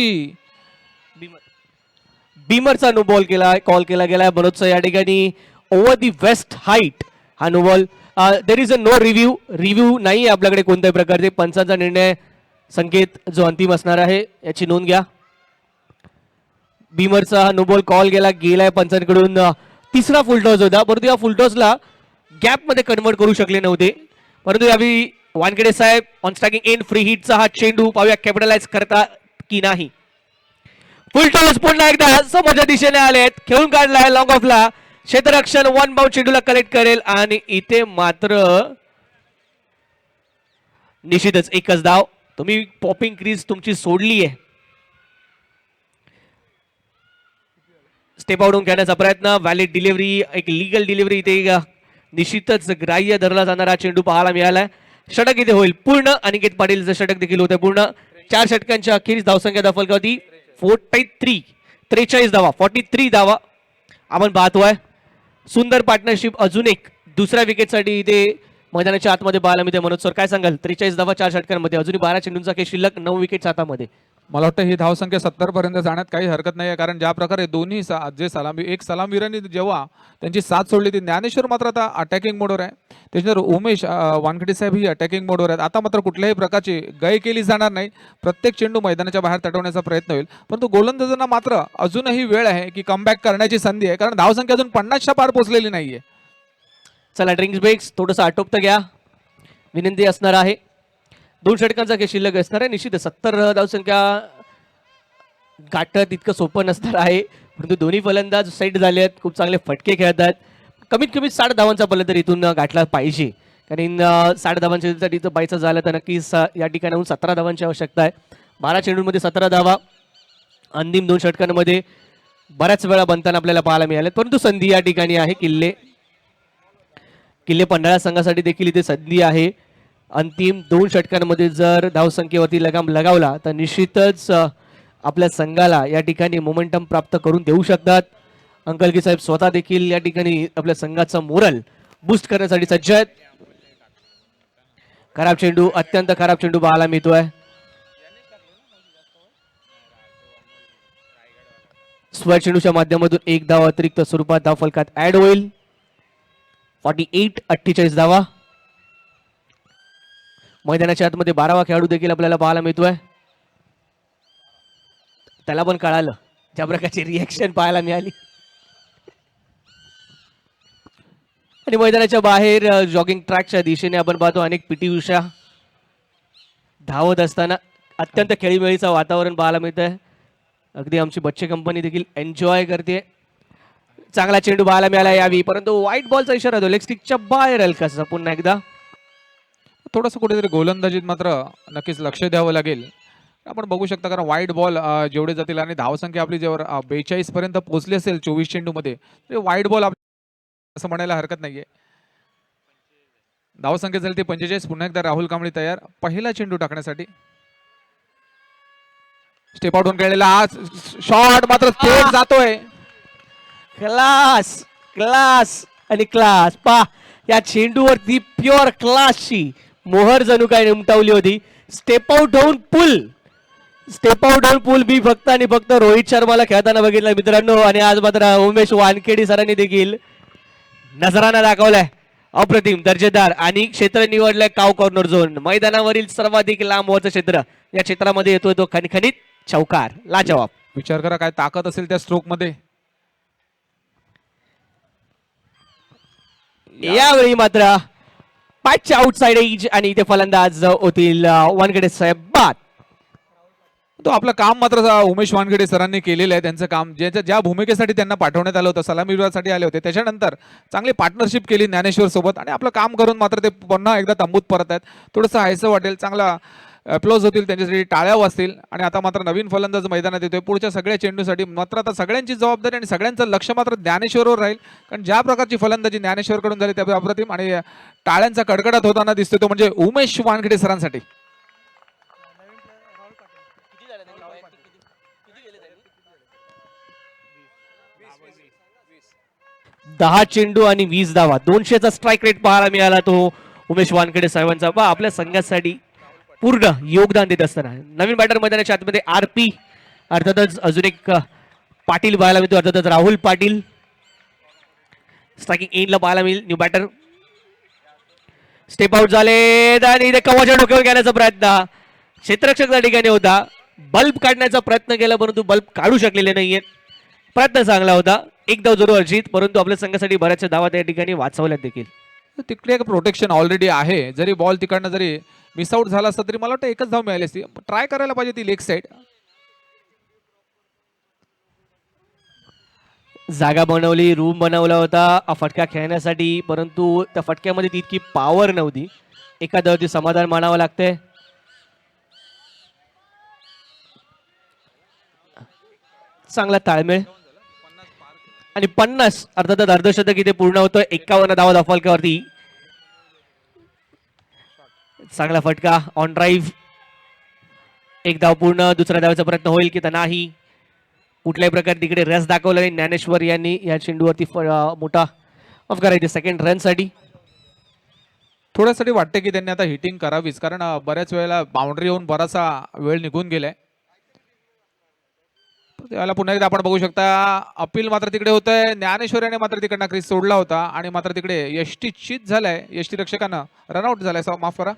बीमरचा नो बॉल कॉल केला गेलाय मनोजचा या ठिकाणी. ओव्हर दी वेस्ट हाईट हा no ball. There is a no review नाही आपल्याकडे कोणत्याही प्रकारचे. पंचांचा निर्णय संकेत जो अंतिम असणार आहे याची नोंद घ्या. बीमरचा हा नो बॉल कॉल गेलाय पंचांकडून. तिसरा फुलटॉस होता, परंतु या फुलटॉसला गॅप मध्ये कन्वर्ट करू शकले नव्हते. परंतु यावेळी वानखेडे साहेब ऑन स्ट्रायकिंग एंड फ्री हिटचा हा चेंडू पाहूया कॅपिटलाइज करता की नाही. फुलटॉस पुन्हा एकदा समोरच्या दिशेने आलेत, खेळून काढलाय लॉंग ऑफला. क्षेत्ररक्षण 1 बाउंड चेंडूला कलेक्ट करेल आणि इथे मात्र निश्चितच एकच धाव. तुम्ही पॉपिंग क्रीज तुमची सोडली आहे. स्टेप आउट होऊन खेळण्याचा प्रयत्न, व्हॅलिड डिलिव्हरी, एक लीगल डिलिव्हरी इथे निश्चितच ग्राह्य धरला जाणारा चेंडू पाहायला मिळालाय. षटक इथे होईल पूर्ण. अनिकेत पाटीलचं षटक देखील होतं पूर्ण. 4 षटकांच्या अखेरीस धावसंख्या धावफलकावरती 43 धावा, 43 धावा आपण पाहतोय. सुंदर पार्टनरशिप अजून एक दुसऱ्या विकेटसाठी इथे मैदानाच्या आतमध्ये पाहायला मिळते. मनोज सर काय सांगाल? 43 धावा 4 षटकांमध्ये, अजूनही 12 चेंडूंचा खेळ शिल्लक, 9 विकेट हातामध्ये. मला वाटतं ही धावसंख्या 70 पर्यंत जाण्यात काही हरकत नाही आहे, कारण ज्या प्रकारे दोन्ही जे एक सलामीवीरांनी जेव्हा त्यांची साथ सोडली ती ज्ञानेश्वर मात्र आता अटॅकिंग मोडवर आहे. त्याच्यानंतर उमेश वानखेडे साहेब ही अटॅकिंग मोडवर आहेत. आता मात्र कुठल्याही प्रकारची गय केली जाणार नाही. प्रत्येक चेंडू मैदानाच्या बाहेर तटवण्याचा प्रयत्न होईल, परंतु गोलंदाजांना मात्र अजूनही वेळ आहे की कमबॅक करण्याची संधी आहे, कारण धावसंख्या अजून 50च्या पार पोहोचलेली नाहीये. चला ड्रिंक्स ब्रेक्स थोडंसं आटोपतं घ्या. विनंती असणार आहे. 2 षटकांचा खेळ शिल्लक असणार आहे. निश्चित 70 धावसंख्या गाठत इतकं सोपं नसणार आहे, परंतु दोन्ही फलंदाज सेट झाले आहेत, खूप चांगले फटके खेळतात. कमीत कमी 60 धावांचा पल्ला तर इथून गाठला पाहिजे, कारण 60 धावांसाठी जर बायचं झालं तर नक्कीच या ठिकाणाहून 17 धावांची आवश्यकता आहे. 12 चेंडूंमध्ये 17 धावा अंतिम 2 षटकांमध्ये बऱ्याच वेळा बनताना आपल्याला पाहायला मिळाले, परंतु संधी या ठिकाणी आहे. किल्ले पन्हाळा संघासाठी देखील इथे संधी आहे. अंतिम 2 षटकांमध्ये जर धावसंख्येवरती लगाम लगावला तर निश्चितच आपल्या संघाला या ठिकाणी मोमेंटम प्राप्त करून देऊ शकतात. अंकलगी साहेब स्वतः देखील या ठिकाणी आपल्या संघाचा मोरल बूस्ट करण्यासाठी सज्ज आहेत. खराब चेंडू, अत्यंत खराब चेंडू पाहायला मिळतोय. स्वर चेंडूच्या माध्यमातून एक धाव अतिरिक्त स्वरूपात धाव फलकात ऍड होईल. 48-48 धावा. मैदानाच्या आतमध्ये 12वा खेळाडू देखील आपल्याला पाहायला मिळतोय. त्याला पण कळालं ज्या प्रकारची रिएक्शन पाहायला मिळाली. आणि मैदानाच्या बाहेर जॉगिंग ट्रॅकच्या दिशेने आपण पाहतो अनेक पीटी उषा धावत असताना अत्यंत खेळीमेळीचं वातावरण पाहायला मिळत आहे. अगदी आमची बच्चे कंपनी देखील एन्जॉय करते. चांगला चेंडू पाहायला मिळाला यावी, परंतु व्हाईट बॉलचा इशारा तो लेग स्टिकच्या बाहेर हलकासा. पुन्हा एकदा थोडंसं कुठेतरी गोलंदाजीत मात्र नक्कीच लक्ष द्यावं लागेल. आपण बघू शकता, कारण व्हाईट बॉल जेवढे जातील आणि धावसंख्या आपली जेव्हा 42 पर्यंत पोहोचली असेल 24 चेंडूमध्ये, व्हाईट बॉल असं म्हणायला हरकत नाहीये. धावसंख्या झाली ती 45. पुन्हा एकदा राहुल कांबळे तयार पहिला चेंडू टाकण्यासाठी. स्टेप आउट होऊन खेळलेला हा शॉट मात्र थेट जातोय. क्लास क्लास आणि क्लास पा या चेंडूवरती प्युअर क्लासची मोहर जणू काय उमटवली होती. स्टेप आउट होऊन पुल बी फक्त आणि फक्त रोहित शर्माला खेळताना बघितलं मित्रांनो. आणि आज मात्र उमेश वानखेडे सरांनी देखील नजराना दाखवलाय. अप्रतिम दर्जेदार आणि क्षेत्र निवडलंय काव कॉर्नर झोन. मैदानावरील सर्वाधिक लांब वरचं क्षेत्र या क्षेत्रामध्ये येतोय तो खणखणीत चौकार. लाजवाब. विचार करा काय ताकद असेल त्या स्ट्रोक मध्ये. यावेळी मात्र पाचच्या आउटसाइड एज आणि इथे फलंदाज होतील वानखेडे साहेब बाद. तो आपलं काम मात्र उमेश वानखेडे सरांनी केलेलं आहे. त्यांचं काम ज्या भूमिकेसाठी त्यांना पाठवण्यात आलं होतं, सलामीवीरासाठी आले होते, त्याच्यानंतर चांगली पार्टनरशिप केली ज्ञानेश्वर सोबत आणि आपलं काम करून मात्र ते पुन्हा एकदा तंबूत परत आहेत. थोडंसं हायसं वाटेल, चांगला अप्लॉज होतील, त्यांच्यासाठी टाळ्या वाजतील. आणि आता मात्र नवीन फलंदाज मैदानात येतोय पुढच्या सगळ्या चेंडूसाठी. मात्र आता सगळ्यांची जबाबदारी आणि सगळ्यांचं लक्ष मात्र ज्ञानेश्वरवर राहील, कारण ज्या प्रकारची फलंदाजी ज्ञानेश्वरकडून झाली त्या अप्रतिम आणि टाळ्यांचा कडकडाट होताना दिसतोय तो म्हणजे उमेश वानखेडे सरांसाठी. 10 चेंडू आणि 20 धावा. 200चा स्ट्राईक रेट पाहायला मिळाला तो उमेश वानखेडे साहेबांचा. आपल्या संघासाठी पूर्ण योगदान देत असताना नवीन बॅटर मैदानाच्या आतमध्ये आरपी, अर्थातच अजून एक पाटील पाहायला मिळतो, अर्थातच राहुल पाटील स्ट्रायकिंग एंडला पाहायला मिळेल. न्यू बॅटर स्टेप आउट झाले आणि इथे कवाच्या डोक्यावर घेण्याचा प्रयत्न क्षेत्ररक्षक त्या ठिकाणी होता. बल्ब काढण्याचा प्रयत्न केला परंतु बल्ब काढू शकलेले नाहीयेत. प्रयत्न चांगला होता, एक धाव जरूर अर्जित, परंतु आपल्या संघासाठी बऱ्याचशा धावा त्या ठिकाणी वाचवल्यात देखील. तिकडे एक प्रोटेक्शन ऑलरेडी आहे. जरी बॉल तिकडनं जरी मिस आउट झाला असता तरी मला वाटतं एकच धाव मिळाली असती. ट्राय करायला पाहिजे ती लेग साइड. जागा बनवली, रूम बनवला होता फटका खेळण्यासाठी, परंतु त्या फटक्यामध्ये तितकी पॉवर नव्हती. एका धावती समाधान मानावं लागतंय. चांगला ताळमेळ आणि 50 अर्थातच अर्धशतक इथे पूर्ण होतोय. 51 धावा फलकावरती. चांगला फटका ऑन ड्राईव्ह. एक धाव पूर्ण. दुसऱ्या धावाचा प्रयत्न होईल की नाही. कुठल्याही प्रकारे तिकडे रस दाखवला नाही ज्ञानेश्वर यांनी या चेंडूवरती. मोठा ऑफ करायचे सेकंड रन साठी. थोड्यासाठी वाटते की त्यांनी आता हिटिंग करावीच, कारण बऱ्याच वेळेला बाउंड्री येऊन बराचसा वेळ निघून गेलाय. त्याला पुन्हा एकदा आपण बघू शकता अपील मात्र तिकडे होतंय. ज्ञानेश्वर याने मात्र तिकडनं क्रीज सोडला होता आणि मात्र तिकडे यष्टी चित झालाय. यष्टी रक्षकानं रनआउट झालाय, माफ करा.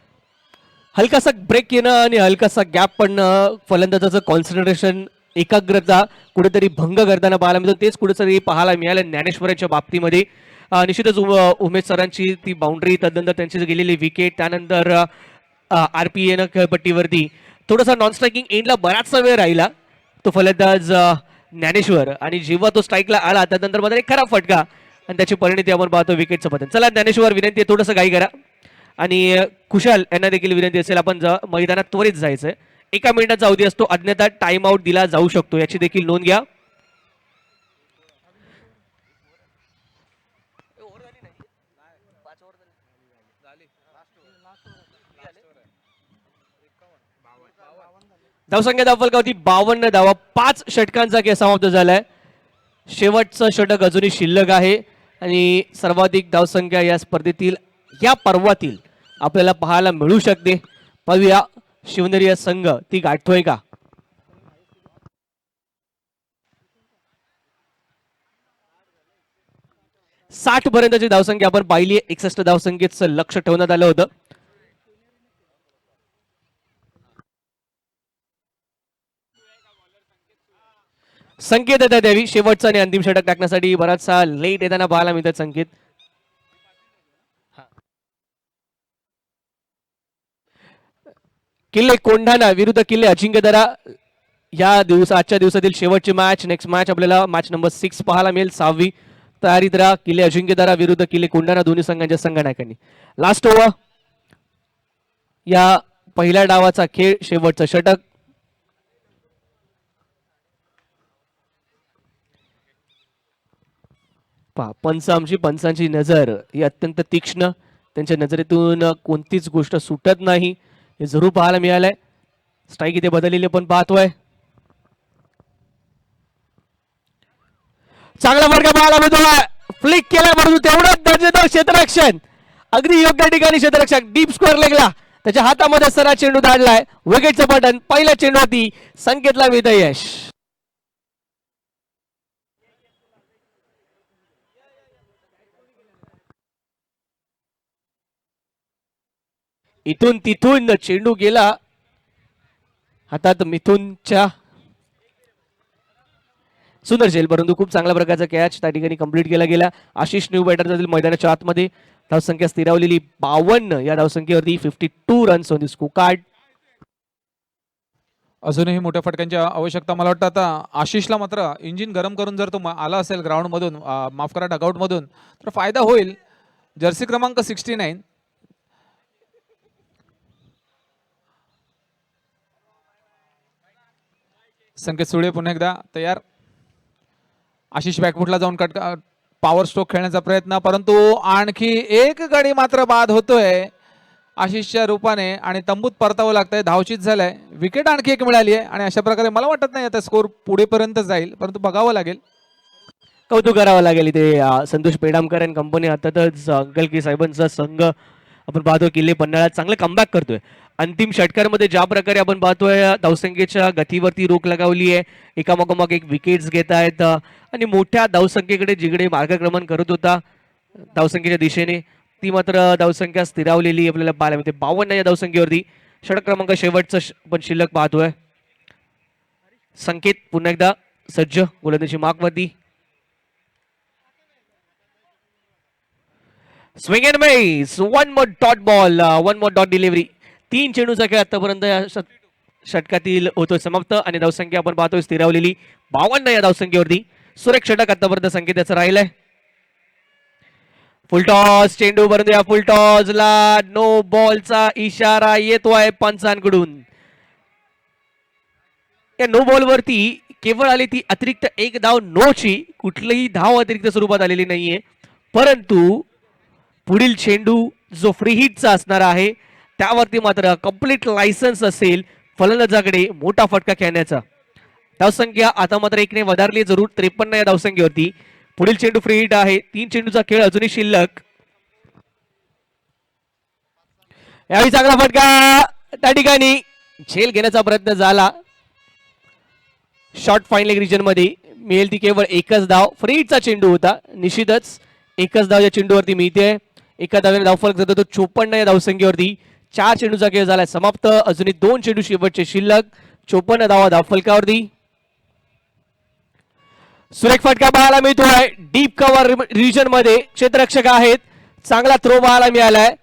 हलकासा ब्रेक येणं आणि हलकासा गॅप पडणं, फलंदाजाचं कॉन्सन्ट्रेशन, एकाग्रता कुठेतरी भंग करताना पाहायला मिळतो. तेच कुठेतरी पाहायला मिळालं ज्ञानेश्वराच्या बाबतीमध्ये. निश्चितच उमेश सरांची ती बाउंड्री, तदनंतर त्यांची गेलेली विकेट, त्यानंतर RPA खेळपट्टीवरती थोडासा नॉन स्ट्रायकिंग एंडला बराचसा वेळ राहिला तो फलंदाज ज्ञानेश्वर, आणि जेव्हा तो स्ट्राईकला आला त्यानंतर मात्र एक खराब फटका आणि त्याची परिणती आपण पाहतो विकेटचं पतन. चला ज्ञानेश्वर, विनंती आहे थोडंसं घाई करा, आणि कुशाल यांना देखील विनंती असेल आपण मैदानात त्वरित जायचंय. 1 मिनिटाचा अवधी असतो, अन्यथा टाइम आउट दिला जाऊ शकतो, याची देखील नोंद घ्या. धावसंख्या दाखवली 52 धावा, 5 षटकांचा खेळ समाप्त झालाय. शेवटचं षटक अजूनही शिल्लक आहे आणि सर्वाधिक धावसंख्या या स्पर्धेतील, या पर्वातील आपल्याला पाहायला मिळू शकते. पाहूया शिवनेरी संघ ती गाठतोय का. साठ पर्यंतची धावसंख्या आपण पाहिली, 61 धावसंख्येचं लक्ष ठेवण्यात आलं होतं. संकेत येतात द्यावी शेवटचा आणि अंतिम षटक टाकण्यासाठी, बराचसा लेट येताना पाहायला मिळतात संकेत. किल्ले कोंढाणा विरुद्ध किल्ले अजिंक्यतारा या आजच्या दिवसातील शेवटची मॅच. नेक्स्ट मॅच आपल्याला मॅच नंबर 6 पाहायला मिळेल. 6वी तयारीत राहा. किल्ले अजिंक्यतारा विरुद्ध किल्ले कोंढाणा दोन्ही संघांच्या संघनायकांनी. लास्ट ओव्हर या पहिल्या डावाचा खेळ, शेवटचं षटक. पंचांची नजर ही अत्यंत तीक्ष्ण, त्यांच्या नजरेतून कोणतीच गोष्ट सुटत नाही, हे जरूर पाहायला मिळालंय. स्ट्राईक इथे बदललेली पण पाहतोय. चांगला फटका पाहायला मिळतोय, फ्लिक केला परंतु तेवढंच दर्जेदार क्षेत्ररक्षण, अगदी योग्य ठिकाणी क्षेत्ररक्षक डीप स्क्वेअर लेगला त्याच्या हातामध्ये सरा चेंडू धाडलाय. विकेटचं बटन पहिल्या चेंडूवरती संकेतला मिळतं यश. इथून तिथून चेंडू गेला हातात मिथुनच्या, सुंदर झेल, परंतु खूप चांगल्या प्रकारचा कॅच त्या ठिकाणी कंप्लीट केला गेला. आशिष न्यू बॅटर जातील मैदानाच्या आतमध्ये. धावसंख्या स्थिरावलेली 52, या धावसंख्येवरती 52 runs on the score card. अजूनही मोठ्या फटक्यांची आवश्यकता. मला वाटतं आता आशिषला मात्र इंजिन गरम करून जर तो आला असेल ग्राउंड मधून, माफ करा डगआउट मधून, तर फायदा होईल. जर्सी क्रमांक 69 संकेत सुळे पुन्हा एकदा तयार. आशिष बॅकफुटला जाऊन पॉवर स्ट्रोक खेळण्याचा प्रयत्न, परंतु आणखी एक गडी मात्र बाद होतोय आशिषच्या रूपाने आणि तंबूत परतावं लागतंय. धावचीत झालाय, विकेट आणखी एक मिळाली आहे आणि अशा प्रकारे मला वाटत नाही आता स्कोर पुढेपर्यंत जाईल, परंतु बघावं लागेल. कौतुक करावं लागेल इथे संतोष पेडामकर आणि कंपनी. अर्थातच अंकलकी साहेबांचा संघ आपण पाहतोय किल्ले पन्हाळ्यात चांगलं कमबॅक करतोय. अंतिम षटकांमध्ये ज्या प्रकारे आपण पाहतोय धावसंख्येच्या गतीवरती रोख लगावली आहे, एकामागोमाग एक विकेट्स घेत आहेत आणि मोठ्या धावसंख्येकडे जिकडे मार्गक्रमण करत होता धावसंख्येच्या दिशेने, ती मात्र धावसंख्या स्थिरावलेली आपल्याला पाहायला मिळते. 52 या धावसंख्येवरती षटक क्रमांक शेवटचं पण शिल्लक पाहतोय. संकेत पुन्हा एकदा सज्ज गोलंदाजी मार्कवरती. Swing and miss, one more dot ball, one more dot delivery. 3 चेंडूचा खेळ आतापर्यंत या षटकातील होतोय समाप्त आणि धावसंख्या आपण पाहतोय स्थिरावलेली 52 या धावसंख्येवरती. सुरेख षटक आतापर्यंत संकेताचं राहिलंय. फुलटॉस चेंडू, परंतु या फुलटॉसला नो बॉलचा इशारा येतोय पंचांकडून. या नो बॉल वरती केवळ आली ती अतिरिक्त एक धाव नोची, कुठलीही धाव अतिरिक्त स्वरूपात आलेली नाहीये, परंतु पुढील चेंडू जो फ्री हिटचा असणार आहे त्यावरती मात्र कंप्लीट लायसन्स असेल फलंदाजाकडे मोठा फटका खेळण्याचा. धावसंख्या आता मात्र एकने वधारली जरूर 53 या धावसंख्येवरती. पुढील चेंडू फ्री हिट आहे. 3 चेंडूचा खेळ अजूनही शिल्लक. यावेळी चांगला फटका त्या ठिकाणी झेल घेण्याचा प्रयत्न झाला. शॉर्ट फाईन लेग रिजन मध्ये मिळेल ती केवळ एकच धाव. फ्री हिटचा चेंडू होता, निश्चितच एकच धाव या चेंडूवरती मिळते. एका धावेने धावफलक जातो 54 या धावसंख्येवरती. 4 चेंडूचा खेळ झालाय समाप्त. अजूनही 2 चेंडू शेवटचे शिल्लक. 54 धावा धावफलकावरती. सुरेख फटका पाहायला मिळतोय डीप कव्हर रिजन मध्ये, क्षेत्ररक्षक आहेत, चांगला थ्रो पाहायला मिळालाय.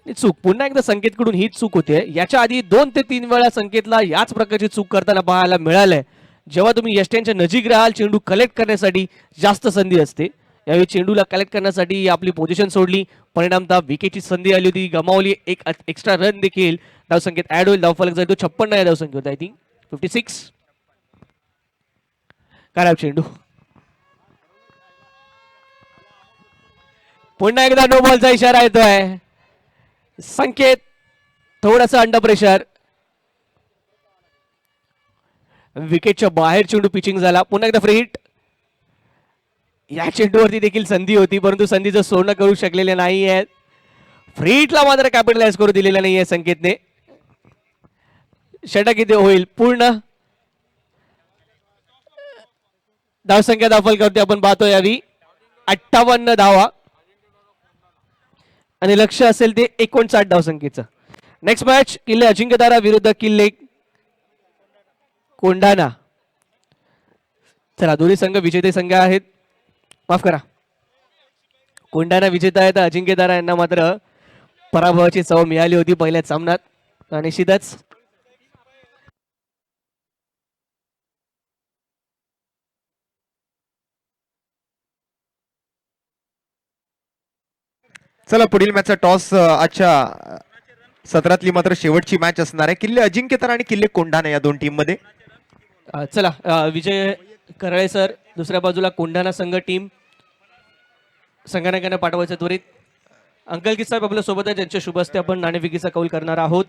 चूक पुन्हा एकदा संकेतकडून हीच चूक होते. याच्या आधी 2 ते 3 वेळा संकेतला याच प्रकारची चूक करताना पाहायला मिळालंय. जेव्हा तुम्ही यष्ट्यांच्या नजीक राहाल चेंडू कलेक्ट करण्यासाठी जास्त संधी असते. यावेळी चेंडूला कलेक्ट करण्यासाठी आपली पोझिशन सोडली, परिणामतः विकेटची संधी आली होती, गमावली. एक एक्स्ट्रा रन देखील धावसंख्येत ऍड होईल. धावफलक जाईल तो 56 या धावसंख्येत, आय थिंक 56. खराब चेंडू, पुन्हा एकदा नो बॉलचा इशारा येतोय. संकेत थोडासा अंडर प्रेशर, विकेटच्या बाहेर चेंडू पिचिंग झाला. पुन्हा एकदा फ्री हिट. या चेंडूवरती देखील संधी होती, परंतु संधीचं सोडणं करू शकलेले नाहीये. फ्री हिटला मात्र कॅपिटलाइज करू दिलेला नाहीये संकेतने. षटक इथे होईल पूर्ण. धावसंख्या धावफलकावरती आपण पाहतोय यावी 58 धावा आणि लक्ष असेल ते 59 धावसंख्येचं. नेक्स्ट मॅच किल्ले अजिंक्यतारा विरुद्ध किल्ले कोंढाणा. चला, दोन्ही संघ विजेते संघ आहेत. माफ करा, कोंढाणा विजेता आहेत, अजिंक्यतारा यांना मात्र पराभवाची चव मिळाली होती पहिल्याच सामन्यात. आणि निश्चितच चला, पुढील मॅचचा टॉस आजच्या सत्रातली मात्र शेवटची मॅच असणार आहे. किल्ले अजिंक्यतारा आणि किल्ले कोंढाणा या दोन टीम मध्ये. चला, विजय करळे सर, दुसऱ्या बाजूला कोंढाणा संघ टीम संघनायकांना पाठवायचं त्वरित. अंकल साहेब आपल्या सोबत आहे, ज्यांच्या शुभ हस्ते आपण नाणेफेकीचा कौल करणार आहोत.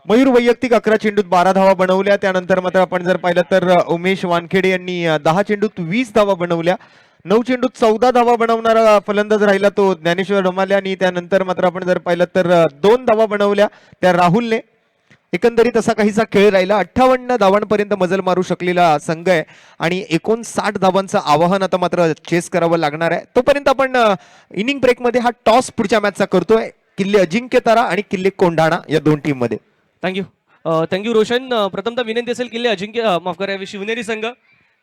मयूर वैयक्तिक 11 चेंडूत 12 धावा बनवल्या. त्यानंतर मात्र आपण जर पाहिलं तर उमेश वानखेडे यांनी 10 चेंडूत 20 धावा बनवल्या. 9 चेंडूत 14 धावा बनवणारा फलंदाज राहिला तो ज्ञानेश्वर ढमाले, आणि त्यानंतर मात्र आपण जर पाहिलं तर 2 धावा बनवल्या त्या राहुलने. एकंदरीत असा काहीसा खेळ राहिला. 58 धावांपर्यंत मजल मारू शकलेला संघ आहे आणि 59 धावांचं आवाहन आता मात्र चेस करावं लागणार आहे. तोपर्यंत आपण इनिंग ब्रेकमध्ये हा टॉस पुढच्या मॅचचा करतोय, किल्ले अजिंक्यतारा आणि किल्ले कोंढाणा या दोन टीम मध्ये. थँक्यू रोशन. प्रथमतः विनंती असेल किल्ले अजिंक्य माफ करा शिवनेरी संघ,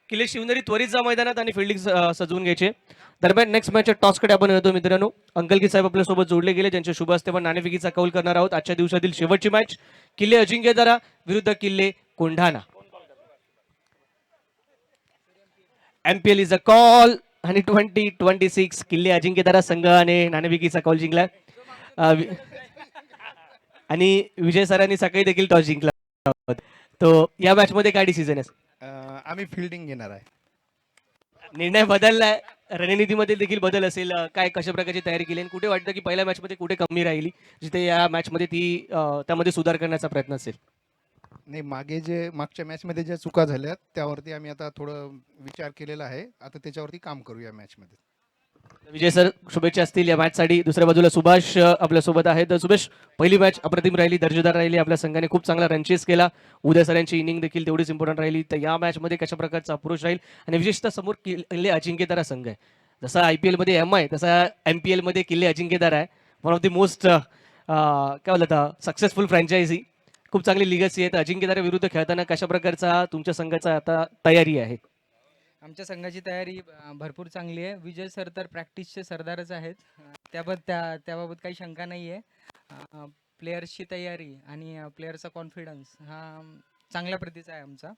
किल्ले शिवनेरी त्वरित जा मैदानात आणि फिल्डिंग सजवून घ्यायचे. दरम्यान नेक्स्ट मॅचच्या टॉसकडे आपण येतो मित्रांनो. अंकलकी साहेब आपल्या सोबत जोडले गेले, ज्यांच्या शुभ हस्ते आपण नाणेफेकीचा कौल करणार आहोत. आजच्या दिवसातील शेवटची मॅच किल्ले अजिंक्यतारा विरुद्ध किल्ले Kondhana. MPL is a call आणि 2026 किल्ले अजिंक्यतारा संघाने नाणेफेकीचा कौल जिंकला आणि विजय सरांनी सकाळी देखील टॉस जिंकला. तो या मॅच मध्ये काय डिसिजन आहे? आम्ही फिल्डिंग घेणार आहे. निर्णय बदललाय, रणनीतीमध्ये देखील बदल असेल. काय कशा प्रकारची तयारी केली आणि कुठे वाटतं की पहिल्या मॅच मध्ये कुठे कमी राहिली, जिथे या मॅच मध्ये ती त्यामध्ये सुधार करण्याचा प्रयत्न असेल? नाही, मागच्या मॅच मध्ये ज्या चुका झाल्या त्यावरती आम्ही आता थोडं विचार केलेला आहे. आता त्याच्यावरती काम करू या मॅच मध्ये. विजय सर, शुभेच्छा असतील या मॅच साठी. दुसऱ्या बाजूला सुभाष आपल्या सोबत आहेत. सुभाष, पहिली मॅच अप्रतिम राहिली, दर्जेदार राहिली. आपल्या संघाने खूप चांगला रनचेस केला. उद्या सरांची इनिंग देखील तेवढीच इम्पॉर्टंट राहिली. तर या मॅच मध्ये कशा प्रकारचा अप्रोच राहील आणि विशेषतः समोर किल्ले अजिंक्यतारा संघ आहे. जसा IPL मध्ये MI तसा MPL मध्ये किल्ले अजिंक्यतारा आहे. वन ऑफ द मोस्ट काय बोलतात सक्सेसफुल फ्रँचायझी. खूप चांगली लिगसी आहे. तर अजिंक्यतारा विरुद्ध खेळताना कशा प्रकारचा तुमच्या संघाचा आता तयारी आहे? आमच्या संघाची तयारी भरपूर चांगली आहे. विजय सर तर प्रॅक्टिसचे सरदारच आहेत, त्याबाबत काही शंका नाही आहे. प्लेयर्सची तयारी आणि प्लेयरचा कॉन्फिडन्स हा चांगल्या प्रतीचा आहे आमचा.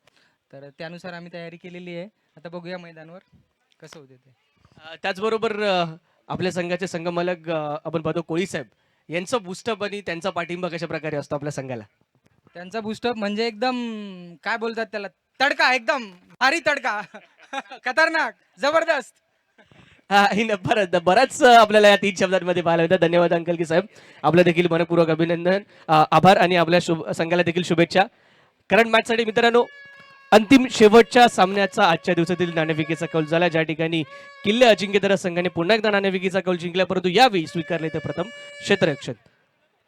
तर त्यानुसार आम्ही तयारी केलेली आहे. आता बघूया मैदानावर कसं होते ते. त्याचबरोबर आपल्या संघाचे संघमालक आपण पाहतो कोळी साहेब, यांचं बुस्टअप आणि त्यांचा पाठिंबा कशा प्रकारे असतो आपल्या संघाला? त्यांचा बुस्टअप म्हणजे एकदम काय बोलतात त्याला, तडका, एकदम भारी तडका खतरनाक, जबरदस्त. बराच आपल्याला या 3 शब्दांमध्ये पाहायला होतं. धन्यवाद अंकलकी साहेब, आपलं देखील मनपूर्वक अभिनंदन, आभार आणि आपल्या संघाला देखील शुभेच्छा. करंट मॅच साठी मित्रांनो अंतिम शेवटच्या सामन्याचा आजच्या दिवसातील नाणेफेकीचा कौल झाला, ज्या ठिकाणी किल्ले अजिंक्यतारा संघाने पुन्हा एकदा नाणेफेकीचा कौल जिंकला, परंतु यावेळी स्वीकारले ते प्रथम क्षेत्ररक्षण.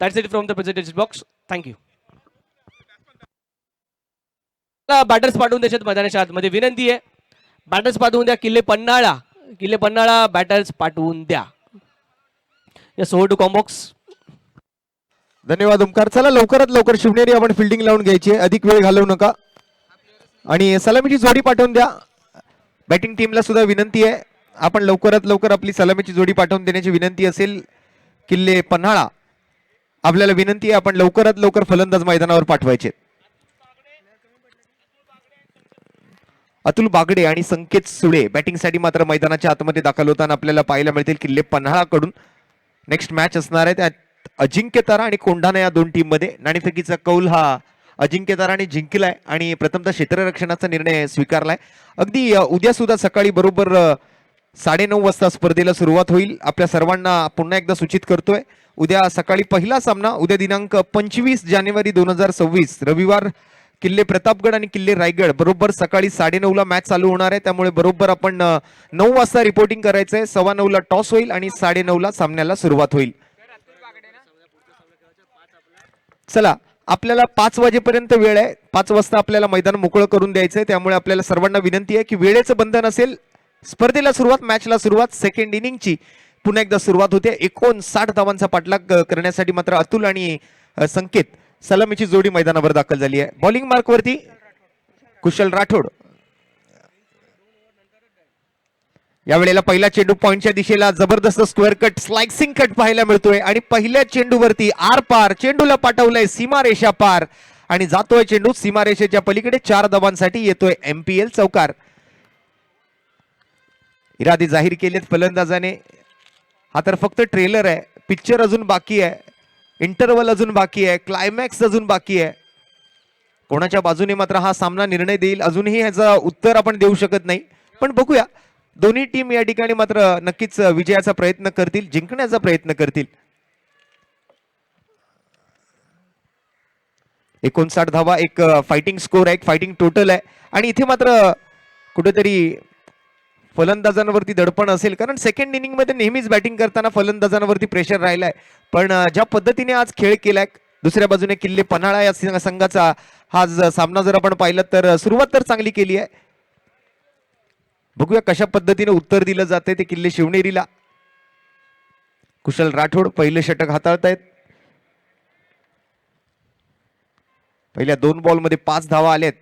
That's it from the presentation box. Thank you. Batters पाठवून त्याच्यात मैदानाच्या आतमध्ये विनंती आहे, बॅटर्स पाठवून द्या. किल्ले पन्हाळा बॅटर्स पाठवून द्या. Yes, over to commbox. धन्यवाद ओमकार. चला, लवकरात लवकर शिवनेरी आपण फिल्डिंग लावून घ्यायची आहे, अधिक वेळ घालवू नका. आणि सलामीची जोडी पाठवून द्या. बॅटिंग टीमला सुद्धा विनंती आहे, आपण लवकरात लवकर आपली सलामीची जोडी पाठवून देण्याची विनंती असेल. किल्ले पन्हाळा आपल्याला विनंती आहे, आपण लवकरात लवकर फलंदाज मैदानावर पाठवायचे. अतुल बागडे आणि संकेत सुळे बॅटिंगसाठी मात्र मैदानाच्या आतमध्ये दाखल होताना आपल्याला पाहायला मिळतील किल्ले पन्हाळा कडून. नेक्स्ट मॅच असणार आहे त्यात अजिंक्य तारा आणि कोंढाणा या दोन टीम मध्ये. नाणेफेकीचा कौल हा अजिंक्य ताराने जिंकलाय आणि प्रथमतः क्षेत्ररक्षणाचा निर्णय स्वीकारलाय. अगदी उद्या सुद्धा सकाळी बरोबर 9:30 वाजता स्पर्धेला सुरुवात होईल. आपल्या सर्वांना पुन्हा एकदा सूचित करतोय, उद्या सकाळी पहिला सामना, उद्या दिनांक 25 जानेवारी 2026 रविवार, किल्ले प्रतापगड आणि किल्ले रायगड बरोबर सकाळी 9:30 ला मॅच चालू होणार आहे. त्यामुळे बरोबर आपण 9 वाजता रिपोर्टिंग करायचंय. 9:15 ला टॉस होईल आणि 9:30 ला सामन्याला सुरुवात होईल. चला, आपल्याला 5 वाजेपर्यंत वेळ आहे. 5 वाजता आपल्याला मैदान मोकळं करून द्यायचंय. त्यामुळे आपल्याला सर्वांना विनंती आहे की वेळेचं बंधन असेल. स्पर्धेला सुरुवात, मॅचला सुरुवात, सेकंड इनिंगची पुन्हा एकदा सुरुवात होते. 59 धावांचा पाठलाग करण्यासाठी मात्र अतुल आणि संकेत सलामीची जोडी मैदानावर दाखल झाली आहे. बॉलिंग मार्क वरती कुशल राठोड. यावेळेला पहिला चेंडू पॉइंटच्या दिशेला जबरदस्त स्क्वेअर कट, स्लाइसिंग कट पाहायला मिळतोय आणि पहिल्या चेंडूवरती आर पार चेंडूला पाठवलंय सीमारेषा पार आणि जातोय चेंडू सीमारेषेच्या पलीकडे. 4 धावांसाठी येतोय MPL चौकार. इरादे जाहीर केलेत फलंदाजाने. हा तर फक्त ट्रेलर आहे, पिक्चर अजून बाकी आहे, इंटरवल अजून बाकी आहे, क्लायमॅक्स अजून बाकी आहे. कोणाच्या बाजूने मात्र हा सामना निर्णय देईल अजूनही ह्याचं उत्तर आपण देऊ शकत नाही, पण बघूया. दोन्ही टीम या ठिकाणी मात्र नक्कीच विजयाचा प्रयत्न करतील, जिंकण्याचा प्रयत्न करतील. 59 धावा एक फायटिंग स्कोर आहे, एक फायटिंग टोटल आहे. आणि इथे मात्र कुठेतरी फलंदाजांवरती दडपण असेल, कारण सेकंड इनिंग मध्ये नेहमीच बॅटिंग करताना फलंदाजांवरती प्रेशर राहिलाय. पण ज्या पद्धतीने आज खेळ केलाय, दुसऱ्या बाजूने किल्ले पन्हाळा या संघाचा हा सामना जर आपण पाहिलं तर सुरुवात तर चांगली केली आहे. बघूया कशा पद्धतीने उत्तर दिलं जाते ते किल्ले शिवनेरीला. कुशल राठोड पहिलं षटक हाताळतायत. पहिल्या 2 बॉल मध्ये 5 धावा आल्यात.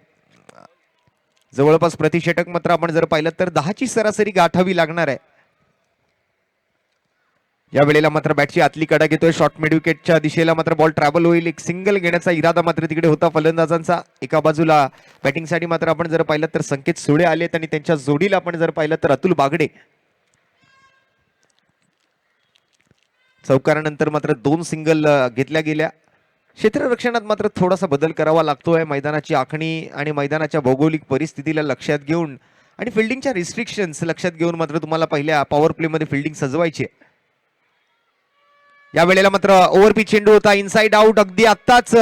जवळपास प्रति षटक मात्र आपण जर पाहिलं तर 10ची सरासरी गाठावी लागणार आहे. या वेळेला मात्र बॅटची आतली कडा घेतोय, शॉर्ट मिड विकेटच्या दिशेला मात्र बॉल ट्रॅव्हल होईल. एक सिंगल घेण्याचा इरादा मात्र तिकडे होता फलंदाजांचा. एका बाजूला बॅटिंगसाठी मात्र आपण जर पाहिलं तर संकेत सुळे आलेत आणि त्यांच्या जोडीला आपण जर पाहिलं तर अतुल बागडे. चौकारानंतर मात्र 2 सिंगल घेतल्या गेल्या. क्षेत्ररक्षणात मात्र थोडासा बदल करावा लागतोय. मैदानाची आखणी आणि मैदानाच्या भौगोलिक परिस्थितीला लक्षात घेऊन आणि फिल्डिंगच्या रिस्ट्रिक्शन्स लक्षात घेऊन मात्र तुम्हाला पहिल्या पॉवर प्ले मध्ये फिल्डिंग सजवायची आहे. या वेळेला मात्र ओव्हरपिच चेंडू होता, इनसाइड आउट. अगदी आत्ताच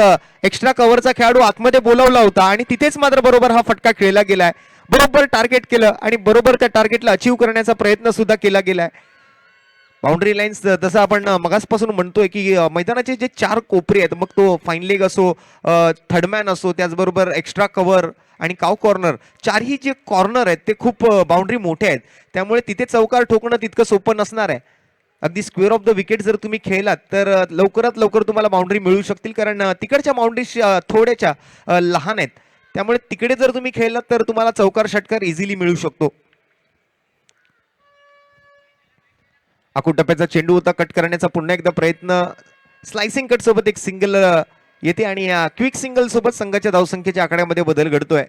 एक्स्ट्रा कव्हरचा खेळाडू आतमध्ये बोलावला होता आणि तिथेच मात्र बरोबर हा फटका खेळला गेलाय. बरोबर टार्गेट केलं आणि बरोबर त्या टार्गेटला अचीव करण्याचा प्रयत्न सुद्धा केला गेलाय. बाउंड्री लाईन्स जसं आपण मगासपासून म्हणतोय की मैदानाचे जे 4 कोपरे आहेत, मग तो फाईन लेग असो, थर्डमॅन असो, त्याचबरोबर एक्स्ट्रा कव्हर आणि काव कॉर्नर, 4ही जे कॉर्नर आहेत ते खूप बाउंड्री मोठे आहेत. त्यामुळे तिथे चौकार ठोकणं तितकं सोपं नसणार आहे. अगदी स्क्वेअर ऑफ द विकेट जर तुम्ही खेळलात तर लवकरात लवकर तुम्हाला बाउंड्री मिळू शकतील, कारण तिकडच्या बाउंड्री थोड्याच्या लहान आहेत. त्यामुळे तिकडे जर तुम्ही खेळलात तर तुम्हाला चौकार षटकार इझिली मिळू शकतो. आकुटप्प्याचा चेंडू होता, कट करण्याचा पुन्हा एकदा प्रयत्न. स्लाइसिंग कट सोबत एक सिंगल येते आणि क्विक सिंगल सोबत संघाच्या धावसंख्येच्या आकड्यामध्ये बदल घडतोय.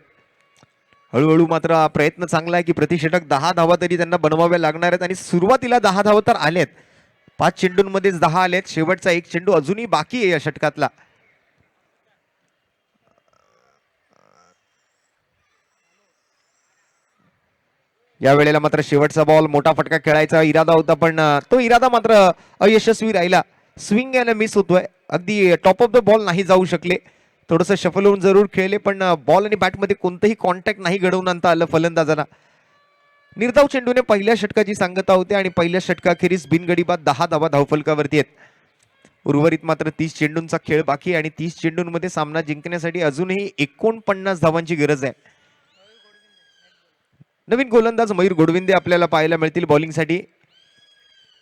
हळूहळू मात्र प्रयत्न चांगला आहे की प्रति षटक 10 धावा तरी त्यांना बनवाव्या लागणार आहेत आणि सुरुवातीला 10 धावा तर आल्यात. 5 चेंडूंमध्येच 10 आलेत. शेवटचा एक चेंडू अजूनही बाकी आहे या षटकातला. या वेळेला मात्र शेवटचा बॉल, मोठा फटका खेळायचा इरादा होता, पण तो इरादा मात्र अयशस्वी राहिला. स्विंग याने मिस होतोय. अगदी टॉप ऑफ द बॉल नाही जाऊ शकले. थोडंसं शफल होऊन जरूर खेळले, पण बॉल आणि बॅटमध्ये कोणतंही कॉन्टॅक्ट नाही घडवून आणता आलं फलंदाजांना. निर्धाव चेंडूने पहिल्या षटकाची सांगता होते आणि पहिल्या षटकाखेरीज बिनगडी बाद 10 धावा धावफलकावरती आहेत. उर्वरित मात्र 30 चेंडूंचा खेळ बाकी आहे आणि 30 चेंडूंमध्ये सामना जिंकण्यासाठी अजूनही 49 धावांची गरज आहे. नवीन गोलंदाज मयूर गोडविंदे आपल्याला पाहायला मिळतील बॉलिंगसाठी.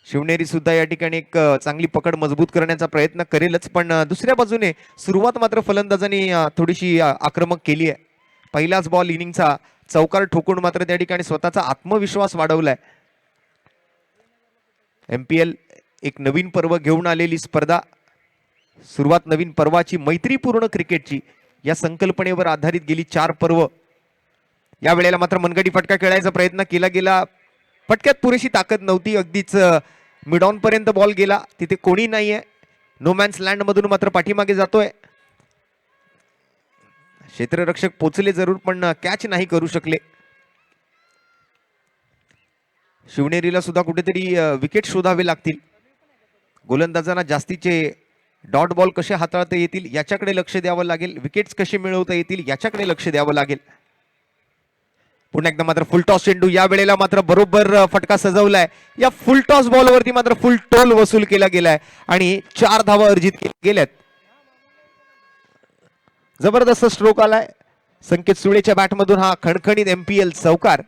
शिवनेरी सुद्धा या ठिकाणी एक चांगली पकड मजबूत करण्याचा प्रयत्न करेलच, पण दुसऱ्या बाजूने सुरुवात मात्र फलंदाजांनी थोडीशी आक्रमक केली आहे. पहिलाच बॉल इनिंगचा चौकार ठोकून मात्र त्या ठिकाणी स्वतःचा आत्मविश्वास वाढवलाय. MPL एक नवीन पर्व घेऊन आलेली स्पर्धा, सुरुवात नवीन पर्वाची, मैत्रीपूर्ण क्रिकेटची या संकल्पनेवर आधारित गेली 4 पर्व. या वेळेला मात्र मनगटी फटका खेळायचा प्रयत्न केला गेला, फटक्यात पुरेशी ताकद नव्हती, अगदीच मिड ऑन पर्यंत बॉल गेला, तिथे कोणी नाहीये. नो मॅन्स लँड मधून मात्र पाठीमागे जातोय. क्षेत्ररक्षक पोचले जरूर पण कॅच नाही करू शकले. शिवनेरीला सुद्धा कुठेतरी विकेट शोधावे लागतील. गोलंदाजांना जास्तीचे डॉट बॉल कसे हाताळता येतील याच्याकडे लक्ष द्यावं लागेल, विकेट्स कसे मिळवता येतील याच्याकडे लक्ष द्यावं लागेल. पुन्हा एकदा मात्र फुल टॉस चेंडू, या वेळेला मात्र बरोबर फटका सजवलाय. या फुल टॉस बॉलवरती मात्र फुल टोल वसूल केला गेलाय आणि 4 धावा अर्जित गेल्यात. जबरदस्त स्ट्रोक आलाय संकेत सुळेच्या बॅटमधून, हा खणखणीत MPL चौकार.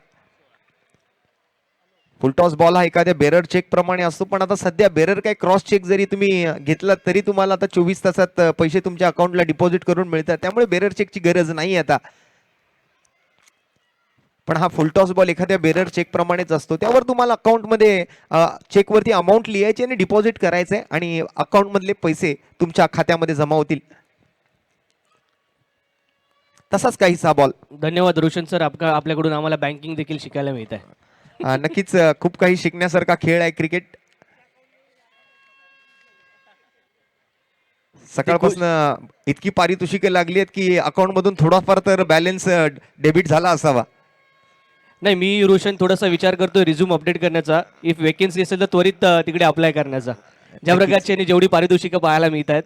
फुलटॉस बॉल हा एखाद्या बेरर चेक प्रमाणे असतो, पण आता सध्या बेरर काय क्रॉस चेक जरी तुम्ही घेतला तरी तुम्हाला आता 24 तासात पैसे तुमच्या अकाउंटला डिपॉझिट करून मिळतात, त्यामुळे बेरर चेकची गरज नाही आता. पण हा फुलटॉस बॉल एखाद्या बेरर चेक प्रमाणेच असतो, त्यावर तुम्हाला अकाउंटमध्ये चेकवरती अमाऊंट लिहायची आणि डिपॉझिट करायचंय आणि अकाउंट मधले पैसे तुमच्या खात्यामध्ये जमा होतील. तसाच काहीसा बॉल. धन्यवाद रोशन सर, आपल्याकडून आम्हाला बँकिंग देखील शिकायला मिळत आहे. नक्कीच खूप काही शिकण्यासारखा खेळ आहे क्रिकेट. सकाळपासून इतकी पारितोषिके लागली आहेत की अकाउंट मधून थोडाफार तर बॅलन्स डेबिट झाला असावा. नाही, मी रोशन थोडासा विचार करतोय रिझ्यूम अपडेट करण्याचा, इफ वेकेन्सी असेल तर त्वरित तिकडे अप्लाय करण्याचा, ज्या प्रकारची आणि जेवढी पारितोषिकं पाहायला मिळत आहेत.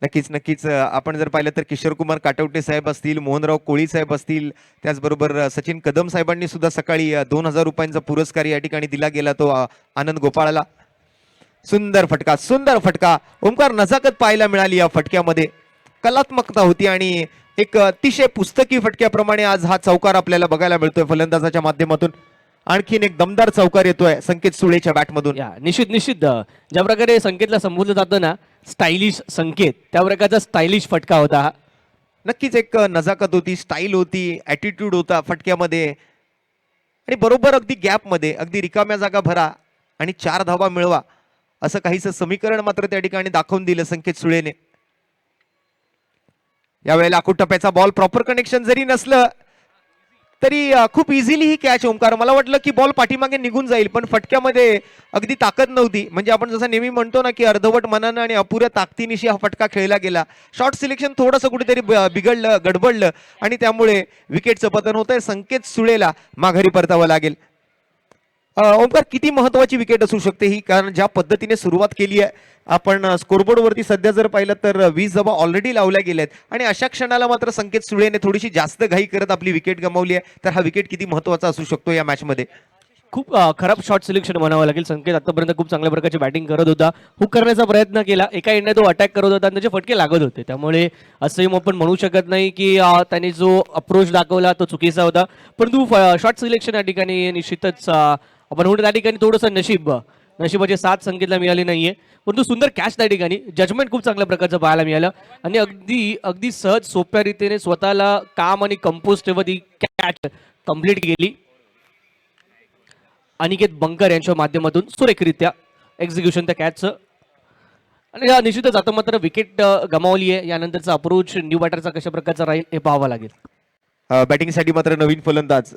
नक्कीच नक्कीच आपण जर पाहिलं तर किशोर कुमार काटवटे साहेब असतील, मोहनराव कोळी साहेब असतील, त्याचबरोबर सचिन कदम साहेबांनी सुद्धा सकाळी 2000 रुपयांचा पुरस्कार या ठिकाणी दिला गेला, तो आनंद गोपाळाला. सुंदर फटका, सुंदर फटका. ओमकार, नजाकत पाहायला मिळाली या फटक्यामध्ये, कलात्मकता होती आणि एक अतिशय पुस्तकी फटक्याप्रमाणे आज हा चौकार आपल्याला बघायला मिळतोय फलंदाजाच्या माध्यमातून. आणखीन एक दमदार चौकार येतोय संकेत सुळेच्या बॅटमधून. निश्चित ज्या प्रकारे संकेतला संबोधलं जातं ना स्टायलिश संकेत, त्या प्रकारचा स्टायलिश फटका होता हा. नक्कीच एक नजाकत होती, स्टाईल होती, ॲटिट्यूड होता फटक्यामध्ये आणि बरोबर अगदी गॅपमध्ये, अगदी रिकाम्या जागा भरा आणि 4 धावा मिळवा असं काहीसं समीकरण मात्र त्या ठिकाणी दाखवून दिलं संकेत सुळेने. यावेळेला आखूड टप्प्याचा बॉल, प्रॉपर कनेक्शन जरी नसलं तरी खूप इझिली ही कॅच. ओमकार, मला वाटलं की बॉल पाठीमागे निघून जाईल, पण फटक्यामध्ये अगदी ताकद नव्हती. म्हणजे आपण जसं नेहमी म्हणतो ना की अर्धवट मनानं आणि अपुऱ्या ताकदीनिशी हा फटका खेळला गेला. शॉर्ट सिलेक्शन थोडंसं कुठेतरी बिघडलं, गडबडलं आणि त्यामुळे विकेटचं पतन होतंय. संकेत सुळेला माघारी परतावं लागेल. ओमकार, किती महत्वाची विकेट असू शकते ही, कारण ज्या पद्धतीने सुरुवात केली आहे आपण स्कोरबोर्ड वरती सध्या जर पाहिलं तर 20 धावा ऑलरेडी लावल्या गेल्यात आणि अशा क्षणाला मात्र संकेत सुळेने थोडीशी जास्त घाई करत आपली विकेट गमावली आहे. तर हा विकेट किती महत्वाचा असू शकतो या मॅच मध्ये. खूप खराब शॉट सिलेक्शन म्हणावं लागेल. संकेत आतापर्यंत खूप चांगल्या प्रकारची बॅटिंग करत होता, हुक करण्याचा प्रयत्न केला, एका एंडने तो अटॅक करत होता आणि त्याचे फटके लागत होते, त्यामुळे असंही आपण म्हणू शकत नाही की त्याने जो अप्रोच दाखवला तो चुकीचा होता. परंतु शॉट सिलेक्शन या ठिकाणी निश्चितच आपण म्हणतो त्या ठिकाणी थोडंसं नशिबाची साथ संकेतला मिळाली नाहीये, परंतु सुंदर कॅच त्या ठिकाणी, जजमेंट खूप चांगल्या प्रकारचं पाहायला मिळालं आणि अगदी सहज सोप्या रीतीने स्वतःला काम आणि कंपोज ठेवत ही कॅच कंप्लीट केली. अनिकेत बंकर यांच्या माध्यमातून सुरेखरित्या एक्झिक्युशन त्या कॅचचं. आणि निश्चितच आता मात्र विकेट गमावली आहे, यानंतरचा अप्रोच न्यू बॅटरचा कशा प्रकारचा राहील हे पाहावं लागेल. बॅटिंगसाठी मात्र नवीन फलंदाज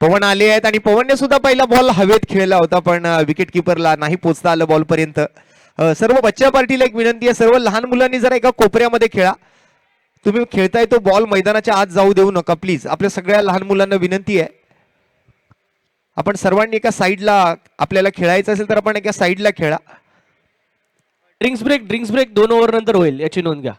पवन आले आहेत आणि पवनने सुद्धा पहिला बॉल हवेत खेळला होता, पण विकेट किपरला नाही पोचता आलं बॉल पर्यंत. सर्व बच्चा पार्टीला एक विनंती आहे, सर्व लहान मुलांनी जरा एका कोपऱ्यामध्ये खेळा. तुम्ही खेळताय तो बॉल मैदानाच्या आत जाऊ देऊ नका प्लीज. आपल्या सगळ्या लहान मुलांना विनंती आहे, आपण सर्वांनी एका साईडला, आपल्याला खेळायचं असेल तर आपण एका साईडला खेळा. ड्रिंक्स ब्रेक 2 ओव्हर नंतर होईल, याची नोंद घ्या.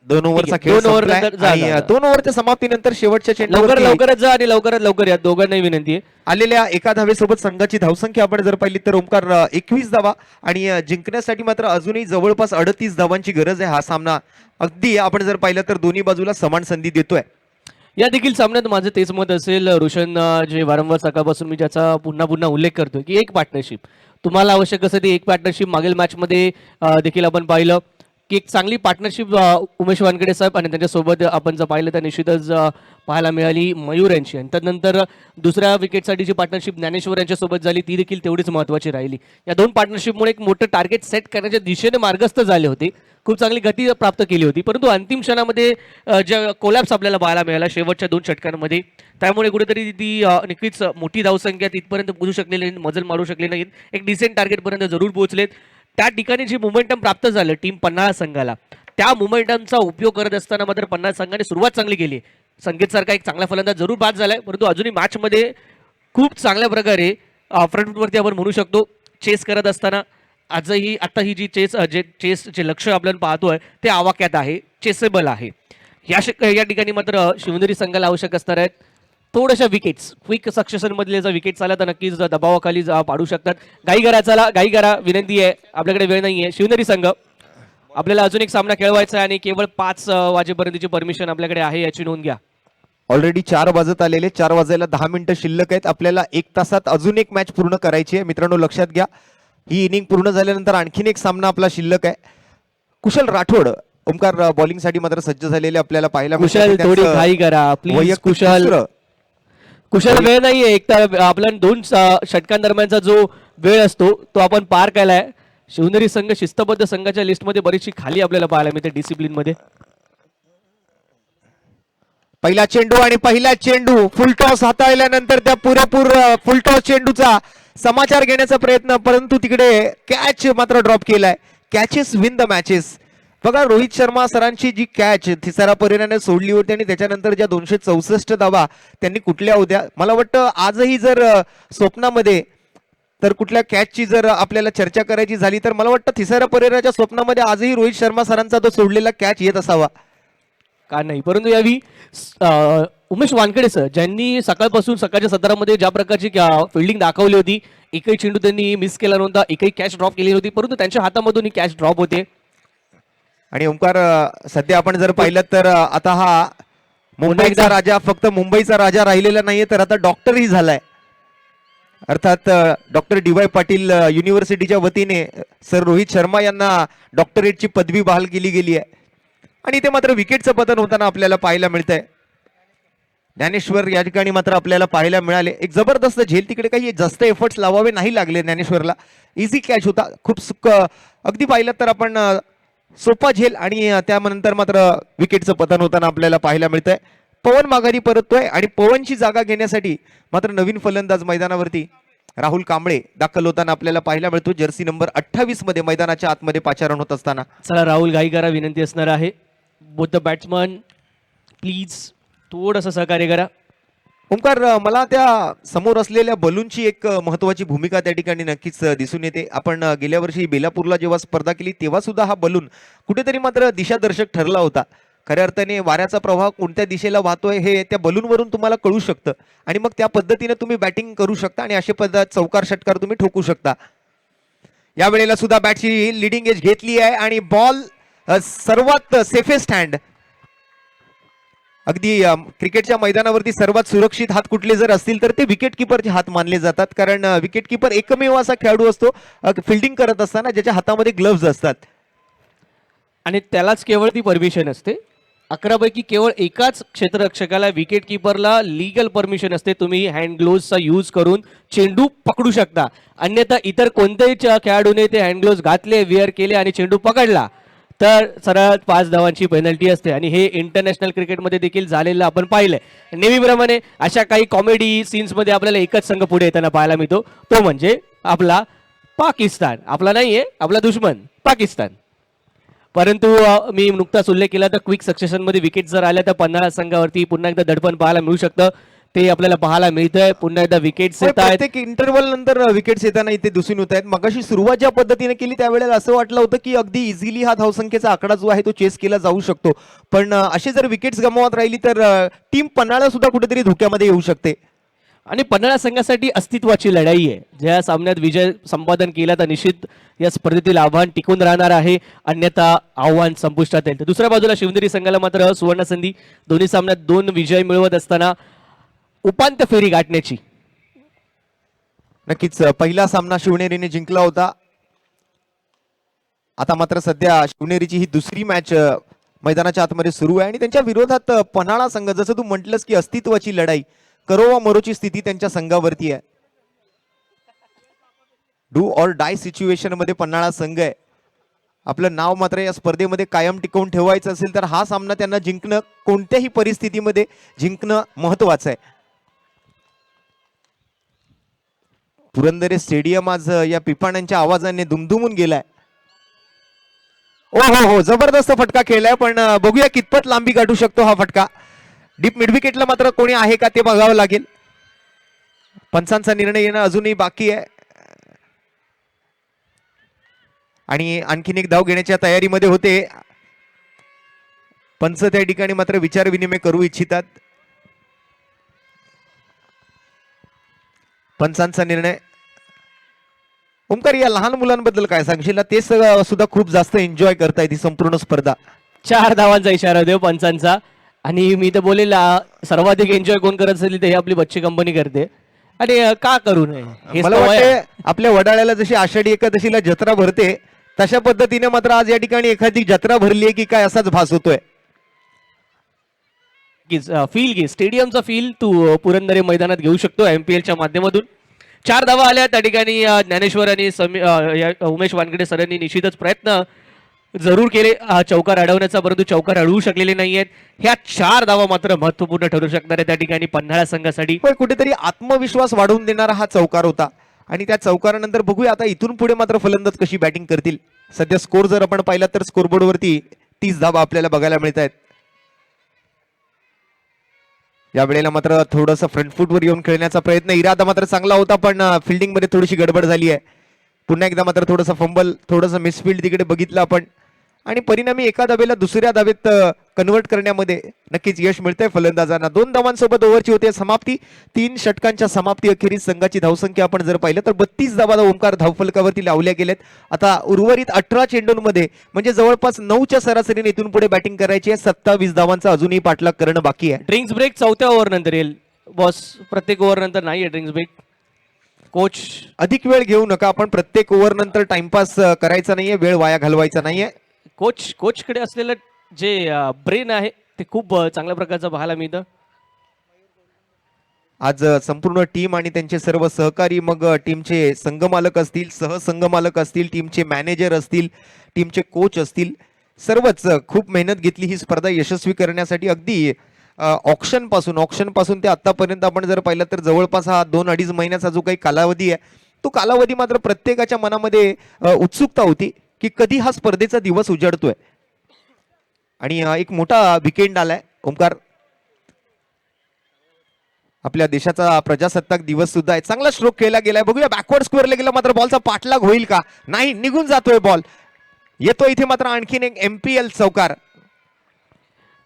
2 ओव्हरचा खेळ 2 ओव्हर संपलाय नंतर आणि 2 ओव्हरच्या समाप्तीनंतर शेवटच्या चेंडूवरती लवकरात जा आणि लवकर या, दोघांनाही विनंती आहे. आलेल्या एका धावेसोबत संघाची धावसंख्या आपण जर पाहिली तर ओमकार 21 धावा आणि जिंकण्यासाठी मात्र अजूनही जवळपास 38 धावांची गरज आहे. हा सामना अगदी आपण जर पाहिलं तर दोन्ही बाजूला समान संधी देतोय. या देखील सामन्यात माझं तेच मत असेल रोशन, जे वारंवार सकाळपासून मी ज्याचा पुन्हा उल्लेख करतोय की एक पार्टनरशिप तुम्हाला आवश्यक असेल. ती एक पार्टनरशिप मागील मॅचमध्ये देखील आपण पाहिलं की एक चांगली पार्टनरशिप उमेश वानखेडे साहेब आणि त्यांच्यासोबत आपण जर पाहिलं तर निश्चितच पाहायला मिळाली मयूर यांची. आणि त्यानंतर दुसऱ्या विकेटसाठी जी पार्टनरशिप ज्ञानेश्वर यांच्यासोबत झाली ती देखील तेवढीच महत्त्वाची राहिली. या दोन पार्टनरशिपमुळे एक मोठं टार्गेट सेट करण्याच्या दिशेने मार्गस्थ झाले होते, खूप चांगली गती प्राप्त केली होती. परंतु अंतिम क्षणामध्ये ज्या कोलॅप्स आपल्याला पाहायला मिळाला शेवटच्या 2 षटकांमध्ये, त्यामुळे कुठेतरी ती नक्कीच मोठी धावसंख्या तिथपर्यंत पोहोचू शकलेली नाही, मजल मारू शकले नाहीत, एक डिसेंट टार्गेटपर्यंत जरूर पोहोचलेत. त्या ठिकाणी जे मोमेंटम प्राप्त झालं टीम पन्हाळा संघाला, त्या मोमेंटमचा उपयोग करत असताना मात्र पन्हाळा संघाने सुरुवात चांगली केली. संकेतसारखा एक चांगला फलंदाज जरूर बाद झालाय, परंतु अजूनही मॅचमध्ये खूप चांगल्या प्रकारे फ्रंटवरती आपण म्हणू शकतो चेस करत असताना आजही आता ही जी चेसचे लक्ष्य आपल्याला पाहतोय ते आवाक्यात आहे, चेसेबल आहे. या ठिकाणी मात्र शिवनेरी संघाला आवश्यक असणार आहेत थोड्याशा विकेट्स. क्विक सक्सेशन मधले जर विकेट्स आल्या तर नक्कीच दबावाखाली पाडू शकतात. गाई करा विनंती आहे, आपल्याकडे वेळ नाही आहे. शिवनेरी संघ आपल्याला अजून एक सामना खेळवायचा आहे आणि केवळ 5 वाजेपर्यंतची परमिशन आपल्याकडे आहे, याची नोंद घ्या. ऑलरेडी 4 वाजत आलेले, 4 वाजायला 10 मिनिटं शिल्लक आहेत. आपल्याला 1 तासात अजून एक मॅच पूर्ण करायची आहे. मित्रांनो लक्षात घ्या, ही इनिंग पूर्ण झाल्यानंतर आणखीन एक सामना आपला शिल्लक आहे. कुशल राठोड ओमकार बॉलिंगसाठी मात्र सज्ज झालेले आपल्याला पाहायला कुशल मिळतात. थोडी त्यांचं घाई करा प्लीज. वैयक्तिक कुशल दुसरं. वेळ नाहीये. एक तर आपला 2 षटकांदरम्यानचा जो वेळ असतो तो आपण पार केलाय. शिवनेरी संघ शिस्तबद्ध संघाच्या लिस्टमध्ये बरीचशी खाली आपल्याला पाहायला मिळते डिसिप्लिन मध्ये. पहिला चेंडू फुल टॉस हाताळल्यानंतर त्या पुरेपूर फुल टॉस चेंडूचा समाचार घेण्याचा प्रयत्न, परंतु तिकडे कॅच मात्र ड्रॉप केलाय. Catches win the matches. बघा रोहित शर्मा सरांची जी कॅच थिसारा परेराने सोडली होती आणि त्याच्यानंतर ज्या 264 धावा त्यांनी कुठल्या होत्या, मला वाटतं आजही जर स्वप्नामध्ये तर कुठल्या कॅचची जर आपल्याला चर्चा करायची झाली तर मला वाटतं थिसारा परेराच्या स्वप्नामध्ये आजही रोहित शर्मा सरांचा तो सोडलेला कॅच येत असावा का नाही. परंतु यावी उमेश वानखेडे सर ज्यांनी सकाळपासून सकाळच्या सत्रामध्ये ज्या प्रकारची फिल्डिंग दाखवली होती, एकही चेंडू त्यांनी मिस केला नव्हता, एकही कॅच ड्रॉप केली नव्हती, परंतु त्यांच्या हातामधून ही कॅच ड्रॉप होते. आणि ओंकार सध्या आपण जर पाहिलं तर आता हा मुंबईचा राजा फक्त मुंबईचा राजा राहिलेला नाहीये तर आता डॉक्टरही झालाय. अर्थात डॉक्टर डी.वाय. पाटील युनिव्हर्सिटीच्या वतीने सर रोहित शर्मा यांना डॉक्टरेटची पदवी बहाल केली गेली आहे. आणि इथे मात्र विकेटचं पतन होताना आपल्याला पाहायला मिळतंय. ज्ञानेश्वर या ठिकाणी मात्र आपल्याला पाहायला मिळाले. एक जबरदस्त झेल, तिकडे काही जास्त एफर्ट्स लावावे नाही लागले ज्ञानेश्वरला. इझी कॅच होता, खूप अगदी पाहिलं तर आपण सोपा झेल आणि त्यानंतर मात्र विकेटचं पतन होताना आपल्याला पाहायला मिळतंय. पवन माघारी परततोय आणि पवनची जागा घेण्यासाठी मात्र नवीन फलंदाज मैदानावरती राहुल कांबळे दाखल होताना आपल्याला पाहायला मिळतो. जर्सी नंबर 28 मध्ये मैदानाच्या आतमध्ये पाचारण होत असताना. चला राहुल घाई करा विनंती असणार आहे. बोथ द बॅट्समन प्लीज थोडंसं सहकार्य करा. ओंकार मला त्या समोर असलेल्या बलूनची एक महत्वाची भूमिका त्या ठिकाणी नक्कीच दिसून येते. आपण गेल्या वर्षी बेलापूरला जेव्हा स्पर्धा केली तेव्हा सुद्धा हा बलून कुठेतरी मात्र दिशादर्शक ठरला होता. खऱ्या अर्थाने वाऱ्याचा प्रवाह कोणत्या दिशेला वाहतोय हे त्या बलूनवरून तुम्हाला कळू शकतं आणि मग त्या पद्धतीने तुम्ही बॅटिंग करू शकता आणि अशा पद्धत चौकार षटकार तुम्ही ठोकू शकता. या वेळेला सुद्धा बॅटची लिडिंग एज घेतली आहे आणि बॉल सर्वात सेफेस्ट हँड. अगदी क्रिकेटच्या मैदानावरती सर्वात सुरक्षित हात कुठले जर असतील तर ते विकेट किपरचे हात मानले जातात. कारण विकेट किपर एकमेव असा खेळाडू असतो फिल्डिंग करत असताना ज्याच्या हातामध्ये ग्लव्ज असतात आणि त्यालाच केवळ ती परमिशन असते. 11 पैकी केवळ एकाच क्षेत्ररक्षकाला विकेट किपरला लीगल परमिशन असते, तुम्ही हँड ग्लोव्हचा यूज करून चेंडू पकडू शकता. अन्यथा इतर कोणत्याही खेळाडूने ते हँड ग्लोव्ज घातले, वेअर केले आणि चेंडू पकडला तर सरळ 5 धावांची पेनल्टी असते. आणि हे इंटरनॅशनल क्रिकेटमध्ये देखील झालेलं आपण पाहिलंय. नेहमीप्रमाणे अशा काही कॉमेडी सीन्समध्ये आपल्याला एकच संघ पुढे येताना पाहायला मिळतो, तो म्हणजे आपला पाकिस्तान. आपला नाहीये, आपला दुश्मन पाकिस्तान. परंतु मी नुकताच उल्लेख केला तर क्विक सक्सेशनमध्ये विकेट जर आल्या तर पन्हाळा संघावरती पुन्हा एकदा दडपण पाहायला मिळू शकतं. ते आपल्याला पाहायला मिळतंय. पुन्हा एकदा विकेट्स येत आहेत. प्रत्येक इंटरव्हल नंतर विकेट्स येताना इथे दिसून येत आहेत. मगाशी सुरुवात ज्या पद्धतीने केली त्यावेळेला असं वाटलं होतं की अगदी इझिली हा धावसंख्येचा आकडा जो आहे तो चेस केला जाऊ शकतो, पण असे जर विकेट्स गमावत राहिली तर टीम पन्हाळा सुद्धा कुठेतरी धोक्यामध्ये येऊ शकते. आणि पन्हाळा संघासाठी अस्तित्वाची लढाई आहे. ज्या सामन्यात विजय संपादन केला तर निश्चित या स्पर्धेतील आव्हान टिकून राहणार आहे, अन्यथा आव्हान संपुष्टात येईल. तर दुसऱ्या बाजूला शिवनेरी संघाला मात्र सुवर्ण संधी, दोन्ही सामन्यात 2 विजय मिळवत असताना उपांत्य फेरी गाठण्याची. नक्कीच पहिला सामना शिवनेरीने जिंकला होता. आता मात्र सध्या शिवनेरीची ही दुसरी मॅच मैदानाच्या आतमध्ये सुरू आहे आणि त्यांच्या विरोधात पन्हाळा संघ, जसं तू म्हटलंस की अस्तित्वाची लढाई, करो वा मरोची स्थिती त्यांच्या संघावरती आहे. डू ऑर डाय सिच्युएशन मध्ये पन्हाळा संघ आहे. आपलं नाव मात्र या स्पर्धेमध्ये कायम टिकवून ठेवायचं असेल तर हा सामना त्यांना जिंकणं, कोणत्याही परिस्थितीमध्ये जिंकणं महत्वाचं आहे. पुरंदरे स्टेडियम आज या पिपाण्यांच्या आवाजाने दुमदुमून गेलाय. ओ हो, जबरदस्त फटका खेळलाय, पण बघूया कितपत लांबी गाठू शकतो हा फटका. डीप मिड विकेटला मात्र कोणी आहे का ते बघावं लागेल. पंचांचा निर्णय येणं अजूनही बाकी आहे आणि आणखीन एक धाव घेण्याच्या तयारीमध्ये होते. पंच त्या ठिकाणी मात्र विचार विनिमय करू इच्छितात. पंचांचा निर्णय. ओमकार, या लहान मुलांबद्दल काय सांगशील? ते सुद्धा खूप जास्त एन्जॉय करतायत ही संपूर्ण स्पर्धा. 4 धावांचा इशारा देव पंचांचा. आणि मी तर बोलेल सर्वाधिक एन्जॉय कोण करत असेल तर हे आपली बच्ची कंपनी करते. आणि का करू नये, हेच मला तर वय आहे. वाटते आपल्या वडाळ्याला जशी आषाढी एकादशीला जत्रा भरते तशा पद्धतीने मात्र आज या ठिकाणी एखादी जत्रा भरली आहे की काय असाच भास होतोय. फील घे, स्टेडियमचा फील तू पुरंदरे मैदानात घेऊ शकतो MPL च्या माध्यमातून. 4 धावा आल्या त्या ठिकाणी. ज्ञानेश्वर आणि उमेश वानखेडे सरांनी निश्चितच प्रयत्न जरूर केले चौकार अडवण्याचा, परंतु चौकार अडवू शकलेले नाहीयेत. ह्या 4 धावा मात्र महत्वपूर्ण ठरू शकणार आहे त्या ठिकाणी पन्हाळा संघासाठी. होय, कुठेतरी आत्मविश्वास वाढवून देणारा हा चौकार होता आणि त्या चौकारानंतर बघूया आता इथून पुढे मात्र फलंदाज कशी बॅटिंग करतील. सध्या स्कोर जर आपण पाहिला तर स्कोरबोर्ड वरती 30 धावा आपल्याला बघायला मिळत आहेत. या वेळेला मात्र थोडंसं फ्रंट फूटवर येऊन खेळण्याचा प्रयत्न, इरादा मात्र चांगला होता, पण फिल्डिंग मध्ये थोडीशी गडबड झाली आहे. पुन्हा एकदा मात्र थोडंसं फंबल, थोडंसं मिसफिल्ड तिकडे बघितलं आपण आणि परिणामी एका धावेला दुसऱ्या धावेत कन्वर्ट करण्यामध्ये नक्कीच यश मिळतंय फलंदाजांना. 2 धावांसोबत ओव्हरची होते समाप्ती. 3 षटकांच्या समाप्ती अखेरीस संघाची धावसंख्या आपण जर पाहिलं तर 32 धावा ओमकार धावफलकावरती लावल्या गेल्यात. आता उर्वरित 18 चेंडूंमध्ये म्हणजे जवळपास 9च्या सरासरीने इथून पुढे बॅटिंग करायची आहे. 27 धावांचा अजूनही पाठलाग करणं बाकी आहे. ड्रिंक्स ब्रेक 4थ्या ओव्हर नंतर येईल बॉस. प्रत्येक ओव्हर नंतर नाहीये ड्रिंक्स ब्रेक. कोच अधिक वेळ घेऊ नका, आपण प्रत्येक ओव्हर नंतर टाइमपास करायचा नाहीये, वेळ वाया घालवायचा नाहीये. कोचकडे असलेलं जे ब्रेन आहे ते खूप चांगल्या प्रकारचं पाहायला मिळतं. आज संपूर्ण टीम आणि त्यांचे सर्व सहकारी, मग टीमचे संघमालक असतील, सहसंघमालक असतील, टीमचे मॅनेजर असतील, टीमचे कोच असतील, सर्वच खूप मेहनत घेतली ही स्पर्धा यशस्वी करण्यासाठी. अगदी ऑक्शन पासून ते आतापर्यंत आपण जर पाहिलं तर जवळपास हा 2-2.5 महिन्याचा जो काही कालावधी आहे तो कालावधी मात्र प्रत्येकाच्या मनामध्ये उत्सुकता होती की कधी हा स्पर्धेचा दिवस उजाडतोय. आणि एक मोठा विकेंड आलाय ओमकार, आपल्या देशाचा प्रजासत्ताक दिवस सुद्धा आहे. चांगला स्ट्रोक केला गेलाय, बघूया बॅकवर्ड स्क्वेअरला गेला मात्र बॉलचा पाठलाग होईल का? नाही, निघून जातोय बॉल. येतो इथे मात्र आणखीन एक MPL चौकार,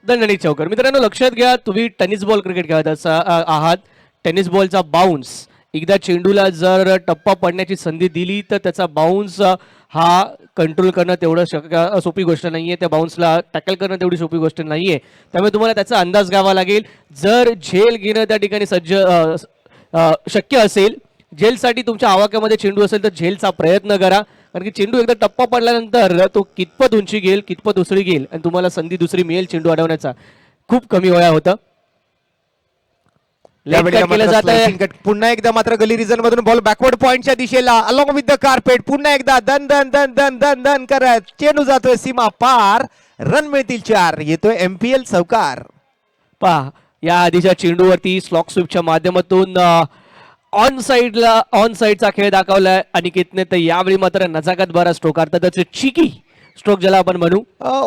दणदणीत चौकार. मित्रांनो लक्षात घ्या, तुम्ही टेनिस बॉल क्रिकेट खेळत आहात. टेनिस बॉलचा बाउन्स, एकदा चेंडूला जर टप्पा पडण्याची संधी दिली तर त्याचा बाउन्स हा कंट्रोल करणं तेवढं सोपी गोष्ट नाहीये. त्या बाउन्सला टॅकल करणं तेवढी सोपी गोष्ट नाहीये. त्यामुळे तुम्हाला त्याचा अंदाज घ्यावा लागेल. जर झेल घेणं त्या ठिकाणी शक्य असेल, झेलसाठी तुमच्या आवाक्यामध्ये चेंडू असेल तर झेलचा प्रयत्न करा. कारण की चेंडू एकदा टप्पा पडल्यानंतर तो कितपत उंची घेईल, कितपत उसळी घेईल आणि तुम्हाला संधी दुसरी मिळेल चेंडू अडवण्याचा खूप कमी वया होतं. पुन्हा एकदा मात्र गली रिजन मधून बॉल बॅकवर्ड पॉइंटच्या दिशेला अलॉंग विथ द कार्पेट. पुन्हा एकदा दन दन दन दन दन दन करत चेंडू जातोय सीमा पार. रन मिळतील 4. येतोय MPL चौकार. पहा या आधीच्या चेंडूवरती स्लॉक स्वीपच्या माध्यमातून ऑन साइडचा खेळ दाखवलाय अनिकेतने. तर यावेळी मात्र नजाकत बरा स्ट्रोक, अर्थातच चिकी स्ट्रोक ज्याला आपण म्हणू,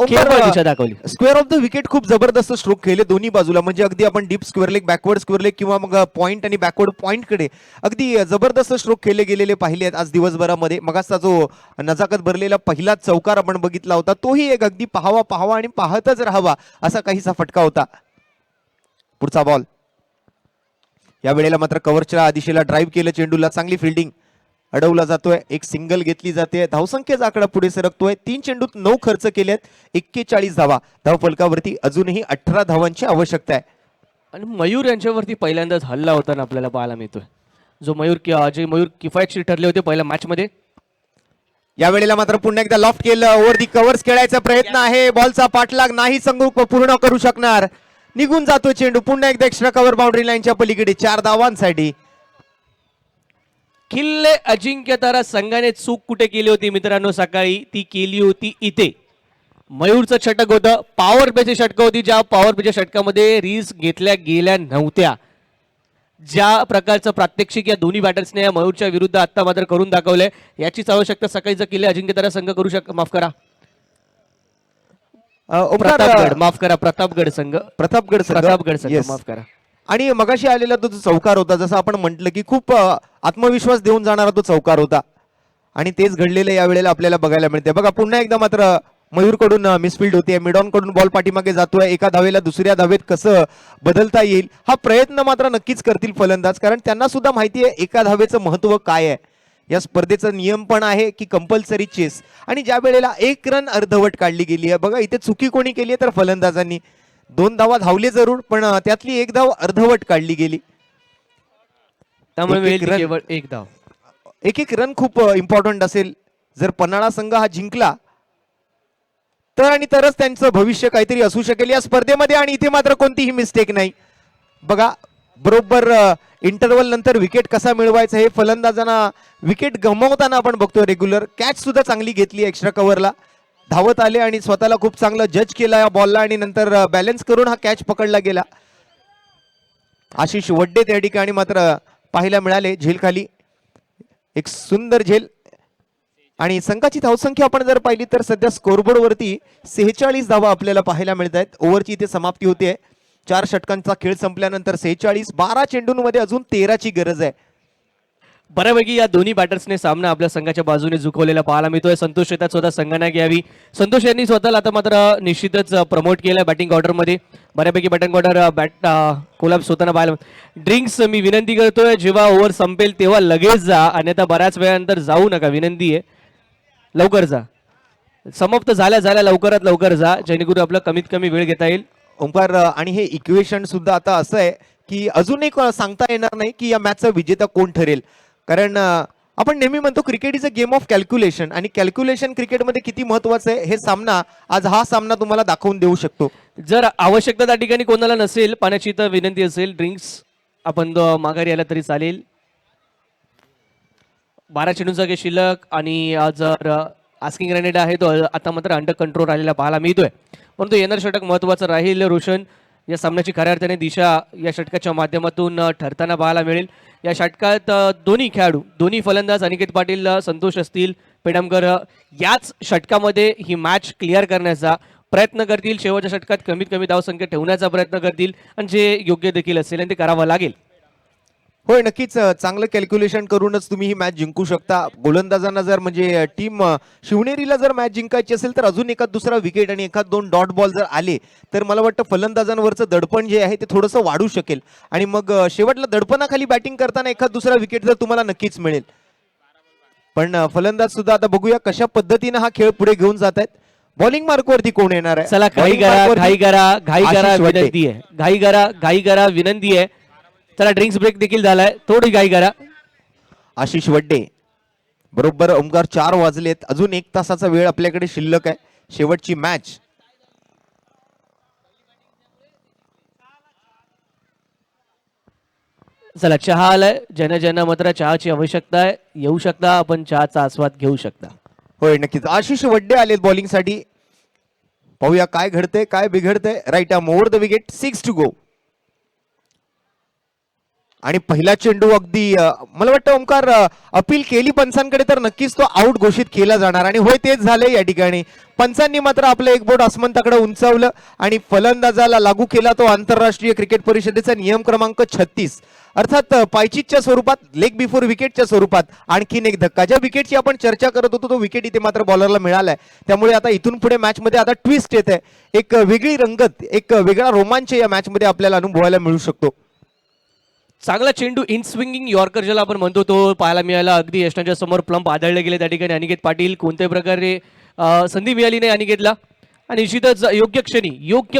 दिशा दाखवली. स्क्वेअर ऑफ द विकेट खूप जबरदस्त स्ट्रोक केले दोन्ही बाजूला. म्हणजे अगदी आपण deep square leg, backward square leg किंवा मग पॉईंट आणि बॅकवर्ड पॉईंट कडे अगदी जबरदस्त स्ट्रोक केले गेलेले पाहिले आहेत आज दिवसभरामध्ये. मगाचा जो नजाकत भरलेला पहिला चौकार आपण बघितला होता तोही एक अगदी पाहावा आणि पाहतच राहावा असा काहीसा फटका होता. पुढचा बॉल, या वेळेला मात्र कव्हरच्या दिशेला ड्राईव्ह केलं चेंडूला, चांगली फिल्डिंग, अडवला जातोय, एक सिंगल घेतली जाते. धावसंख्येचा आकडा पुढे सरकतोय. 3 चेंडूत 9 खर्च केलेत, 41 धावा. धावफलकावरती अजूनही 18 धावांची आवश्यकता आहे. आणि मयूर यांच्यावरती पहिल्यांदाच हल्ला होताना आपल्याला पाहायला मिळतोय. जे मयूर किफायतशीर ठरले होते पहिल्या मॅच मध्ये. यावेळेला मात्र पुन्हा एकदा लॉफ्ट केलं, ओव्हर दी कव्हर्स खेळायचा प्रयत्न आहे, बॉलचा पाठलाग नाही संघ पूर्ण करू शकणार, निघून जातो चेंडू, पुन्हा एकदा एक्स्ट्रा कव्हर बाउंड्री लाईनच्या पलीकडे 4 धावांसाठी. किल्ले अजिंक्यतारा संघाने चूक कुठे केली होती मित्रांनो सकाळी, ती केली होती इथे. मयूरचं षटक होतं, पॉवर प्लेची षटकं होती, ज्या पॉवर प्लेच्या षटकामध्ये रिस्क घेतल्या गेल्या नव्हत्या. ज्या प्रकारचं प्रात्यक्षिक या दोन्ही बॅटर्सने या मयूरच्या विरुद्ध आता मात्र करून दाखवलंय, याचीच आवश्यकता सकाळी जर किल्ले अजिंक्यतारा संघ करू माफ करा प्रतापगड, माफ करा प्रतापगड संघ, प्रतापगड संघ Yes. माफ करा. आणि मगाशी आलेला तो जो चौकार होता, जसं आपण म्हटलं की खूप आत्मविश्वास देऊन जाणारा तो चौकार होता आणि तेच घडलेलं यावेळेला आपल्याला बघायला मिळते. बघा पुन्हा एकदा मात्र मयूरकडून मिसफिल्ड होते, मिडॉन कडून बॉल पाठीमागे जातोय, एका धावेला दुसऱ्या धावेत कसं बदलता येईल हा प्रयत्न मात्र नक्कीच करतील फलंदाज, कारण त्यांना सुद्धा माहिती आहे एका धावेचं महत्व काय आहे. या स्पर्धेचा नियम पण आहे की कंपल्सरी चेस, आणि ज्या वेळेला 1 रन अर्धवट काढली गेली आहे, बघा इथे चुकी कोणी केली आहे तर फलंदाजांनी. 2 धावा धावले जरूर, पण त्यातली 1 धाव अर्धवट काढली गेली. त्यामुळे एक-एक मिळेल रन. केवळ 1 धाव. एक रन खूप इम्पॉर्टंट असेल. जर पन्हाळा संघ हा जिंकला तर आणि तरच त्यांचं भविष्य काहीतरी असू शकेल या स्पर्धेमध्ये, आणि इथे मात्र कोणतीही मिस्टेक नाही. बघा बरोबर इंटरव्हल नंतर विकेट कसा मिळवायचा हे फलंदाजांना विकेट गमावताना आपण बघतोय. रेग्युलर कॅच सुद्धा चांगली घेतली एक्स्ट्रा कव्हरला, धावत आले आणि स्वतःला खूप चांगलं जज केला या बॉलला, आणि नंतर बॅलन्स करून हा कॅच पकडला गेला. आशिष वड्डे त्या ठिकाणी मात्र पाहायला मिळाले झेलखाली, एक सुंदर झेल. आणि संघाची धावसंख्या आपण जर पाहिली तर सध्या स्कोरबोर्ड वरती 46 धावा आपल्याला पाहायला मिळत आहेत. ओव्हरची इथे समाप्ती होते, 4 षटकांचा खेळ संपल्यानंतर 46, 12 चेंडूंमध्ये अजून 13ची गरज आहे. बऱ्यापैकी या दोन्ही बॅटर्सने सामना आपल्या संघाच्या बाजूने झुकवलेला पाहायला मिळतोय. संतोष येतात स्वतः संघाने घ्यावी. संतोष यांनी स्वतःला आता मात्र निश्चितच प्रमोट केलं बॅटिंग ऑर्डरमध्ये. बऱ्यापैकी बॅटिंग ऑर्डर कोलॅप्स होताना पाहायला. ड्रिंक्स मी विनंती करतोय जेव्हा ओव्हर संपेल तेव्हा लगेच जा, अन्यथा बऱ्याच वेळानंतर जाऊ नका, विनंती आहे लवकर जा. समाप्त झाल्या लवकरात लवकर जा, जेणेकरून आपलं कमीत कमी वेळ घेता येईल. ओंकार, आणि हे इक्वेशन सुद्धा आता असं आहे की अजून एक सांगता येणार नाही की या मॅचचा विजेता कोण ठरेल, कारण आपण नेहमी म्हणतो cricket is a game of calculation, आणि कॅल्क्युलेशन क्रिकेटमध्ये किती महत्वाचं आहे हे सामना, आज हा सामना तुम्हाला दाखवून देऊ शकतो. जर आवश्यकता त्या ठिकाणी कोणाला नसेल पाण्याची तर विनंती असेल ड्रिंक्स आपण माघारी आला तरी चालेल. 12 चेंडूंचा काही शिल्लक, आणि जर आस्किंग रन रेट आहे तो आता मात्र अंडर कंट्रोल राहिलेला पाहायला मिळतोय. परंतु येणार षटक महत्वाचं राहील रोशन. या सामन्याची खऱ्या अर्थाने दिशा या षटकाच्या माध्यमातून ठरताना पाहायला मिळेल. या षटकात दोन्ही खेळाडू, दोन्ही फलंदाज अनिकेत पाटील, संतोष असतील, पेडमकर याच षटकामध्ये ही मॅच क्लिअर करण्याचा प्रयत्न करतील. शेवटच्या षटकात कमीत कमी धावसंख्या ठेवण्याचा प्रयत्न करतील, आणि जे योग्य देखील असेल आणि ते करावं लागेल. होय, नक्कीच चांगलं कॅल्क्युलेशन करूनच तुम्ही ही मॅच जिंकू शकता. गोलंदाजांना जर म्हणजे टीम शिवनेरीला जर मॅच जिंकायची असेल तर अजून एखाद दुसरा विकेट आणि एखाद 2 डॉट बॉल जर आले तर मला वाटतं फलंदाजांवरचं दडपण जे आहे ते थोडंसं वाढू शकेल, आणि मग शेवटला दडपणाखाली बॅटिंग करताना एखाद दुसरा विकेट जर तुम्हाला नक्कीच मिळेल. पण फलंदाज सुद्धा आता बघूया कशा पद्धतीने हा खेळ पुढे घेऊन जात आहेत. बॉलिंग मार्कवरती कोण येणार आहे? चला घाई Bowling करा, mark वरती घाई करा आशिष वड्डे. विनंती आहे, घाई करा विनंती आहे. चला ड्रिंक्स ब्रेक देखील झालाय, थोडी घाई करा. आशिष वड्डे बरोबर. ओंकार 4 वाजलेत, अजून 1 तासाचा वेळ आपल्याकडे शिल्लक आहे. शेवटची मॅच. चला चहा आलाय, ज्यांना ज्यांना मात्र चहाची आवश्यकता आहे येऊ शकता, आपण चहाचा आस्वाद घेऊ शकता. होय, नक्कीच आशिष वड्डे आलेत बॉलिंग साठी. पाहूया काय घडतंय, काय बिघडतंय. Right arm over the wicket, 6 to go. आणि पहिला चेंडू अगदी मला वाटतं ओंकार अपील केली पंचांकडे तर नक्कीच तो आउट घोषित केला जाणार, आणि होय तेच झाले या ठिकाणी. पंचांनी मात्र आपलं एक बोट आसमंताकडे उंचावलं आणि फलंदाजाला लागू केला तो आंतरराष्ट्रीय क्रिकेट परिषदेचा नियम क्रमांक 36, अर्थात पायचीच्या स्वरूपात, लेग बिफोर विकेटच्या स्वरूपात आणखीन एक धक्का. ज्या विकेटची आपण चर्चा करत होतो तो विकेट इथे मात्र बॉलरला मिळालाय. त्यामुळे आता इथून पुढे मॅच मध्ये आता ट्विस्ट येत आहे, एक वेगळी रंगत, एक वेगळा रोमांच या मॅच मध्ये आपल्याला अनुभवायला मिळू शकतो. चांगला चेंडू इन स्विंगिंग यॉर्कर ज्याला आपण म्हणतो तो पाहायला मिळाला. अगदी यष्टांच्या समोर प्लंप आदळले गेले त्या ठिकाणी. अनिकेत पाटील कोणत्याही प्रकारे संधी मिळाली नाही अनिकेतला, आणि निश्चितच योग्य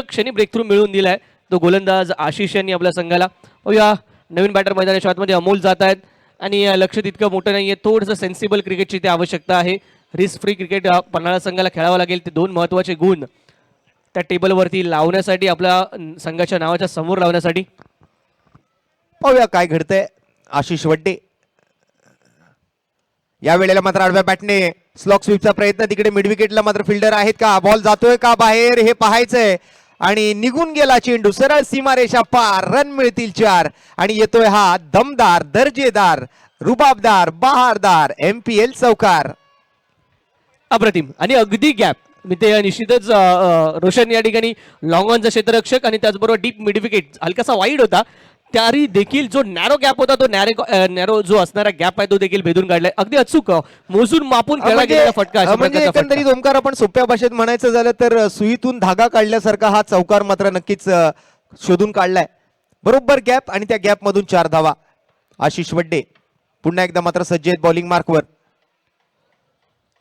क्षणी ब्रेक थ्रू मिळवून दिलाय तो गोलंदाज आशिष यांनी आपल्या संघाला. या नवीन बॅटर मैदानाच्या आतमध्ये अमोल जात आहेत, आणि लक्ष तितकं मोठं नाहीये, थोडंसं सेन्सिबल क्रिकेटची ते आवश्यकता आहे. रिस्क फ्री क्रिकेट पन्हाळा संघाला खेळावं लागेल. ते दोन महत्वाचे गुण त्या टेबलवरती लावण्यासाठी, आपल्या संघाच्या नावाच्या समोर लावण्यासाठी. पाहूया काय घडतंय. आशिष वड्डे या वेळेला मात्र आडव्या बॅटने स्लॉक स्वीपचा प्रयत्न. तिकडे मिड विकेटला मात्र फिल्डर आहेत का, बॉल जातोय का बाहेर हे पाहायचंय. आणि निघून गेला चेंडू सरळ सीमारेषा पार. रन मिळतील 4 आणि येतोय हा दमदार, दर्जेदार, रुबाबदार, बहारदार MPL चौकार. अप्रतिम आणि अगदी गॅप. मी ते निश्चितच रोशन या ठिकाणी लॉंग ऑनचा क्षेत्ररक्षक आणि त्याचबरोबर डीप मिड विकेट हलकासा वाईड होता, त्यारी देखील जो नॅरो गॅप होता, तो नॅरो जो असणारा गॅप आहे तो देखील भेदून काढलाय. अगदी अचूक मोजून मापून खेळला गेलेला फटका. अशा म्हणजे प्रकारचा एकंदरीत फटका. ओमकार आपण सोप्या भाषेत म्हणायचं झालं तर सुईतून धागा काढल्यासारखा हा चौकार मात्र नक्कीच शोधून काढलाय. बरोबर गॅप आणि त्या गॅप मधून 4 धावा. आशिष वड्डे पुन्हा एकदा मात्र सज्ज आहेत बॉलिंग मार्कवर.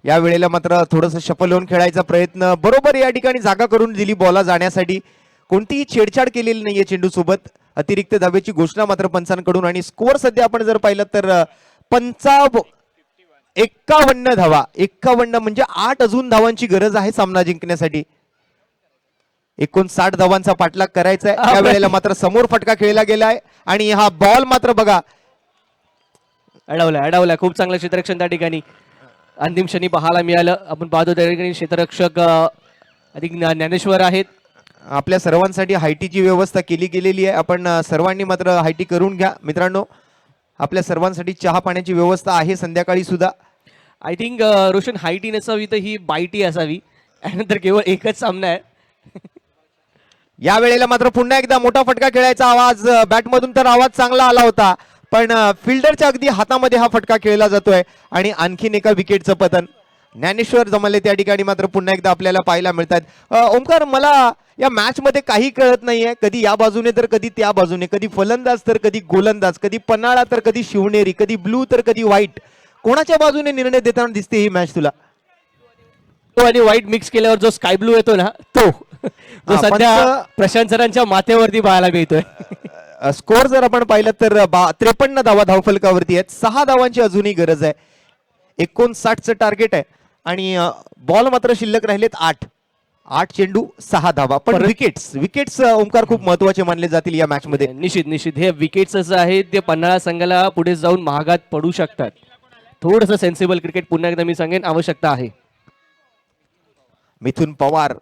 या वेळेला मात्र थोडस शफल होऊन खेळायचा प्रयत्न. बरोबर या ठिकाणी जागा करून दिली बॉला जाण्यासाठी. कोणतीही छेडछाड केलेली नाहीये चेंडू सोबत. अतिरिक्त धावेची घोषणा मात्र पंचांकडून आणि स्कोअर सध्या आपण जर पाहिलं तर 51 धावा. 51 म्हणजे 8 अजून धावांची गरज आहे सामना जिंकण्यासाठी. 59 धावांचा पाठलाग करायचा आहे. या वेळेला मात्र समोर फटका खेळला गेलाय आणि हा बॉल मात्र बघा अडवलाय. खूप चांगलं क्षेत्ररक्षण त्या ठिकाणी अंतिम क्षणी पाहायला मिळालं. आपण पाहतो त्या ठिकाणी क्षेत्ररक्षक अधिक ज्ञानेश्वर आहेत. आपल्या सर्वांसाठी हायटीची व्यवस्था केली गेलेली आहे. आपण सर्वांनी मात्र हायटी करून घ्या मित्रांनो. आपल्या सर्वांसाठी चहा पाण्याची व्यवस्था आहे संध्याकाळी सुद्धा. आय थिंक रोशन हायटी नसावी तर ही बायटी असावी. त्यानंतर केवळ एकच सामना आहे. या वेळेला मात्र पुन्हा एकदा मोठा फटका खेळायचा आवाज. बॅटमधून तर आवाज चांगला आला होता, पण फिल्डरच्या अगदी हातामध्ये हा फटका खेळला जातोय आणि आणखीन एका विकेटचं पतन. ज्ञानेश्वर जमले त्या ठिकाणी मात्र पुन्हा एकदा आपल्याला पाहायला मिळतात. ओमकार, मला या मॅच मध्ये काही कळत नाहीये. कधी या बाजूने तर कधी त्या बाजूने, कधी फलंदाज तर कधी गोलंदाज, कधी पन्हाळा तर कधी शिवनेरी, कधी ब्लू तर कधी व्हाईट. कोणाच्या बाजूने निर्णय देताना दिसते ही मॅच तुला? तो आणि व्हाईट मिक्स केल्यावर जो स्काय ब्लू येतो ना, तो जो हा, सध्या पण प्रशांत सरांच्या माथ्यावरती पाहायला मिळतोय. स्कोअर जर आपण पाहिलं तर 53 धावा धावफलकावरती आहेत. 6 धावांची अजूनही गरज आहे. 59चं टार्गेट आहे आणि बॉल मात्र शिल्लक राहिलेत 8 चेंडू 6 धावा. पण विकेट्स ओमकार खूप महत्वाचे मानले जातील या मॅच मध्ये. निश्चित हे विकेट्स असं आहेत ते पन्हाळा संघाला पुढे जाऊन महागात पडू शकतात. थोडंसं सेन्सिबल क्रिकेट पुन्हा एकदा मी सांगेन आवश्यकता आहे. मिथुन पवार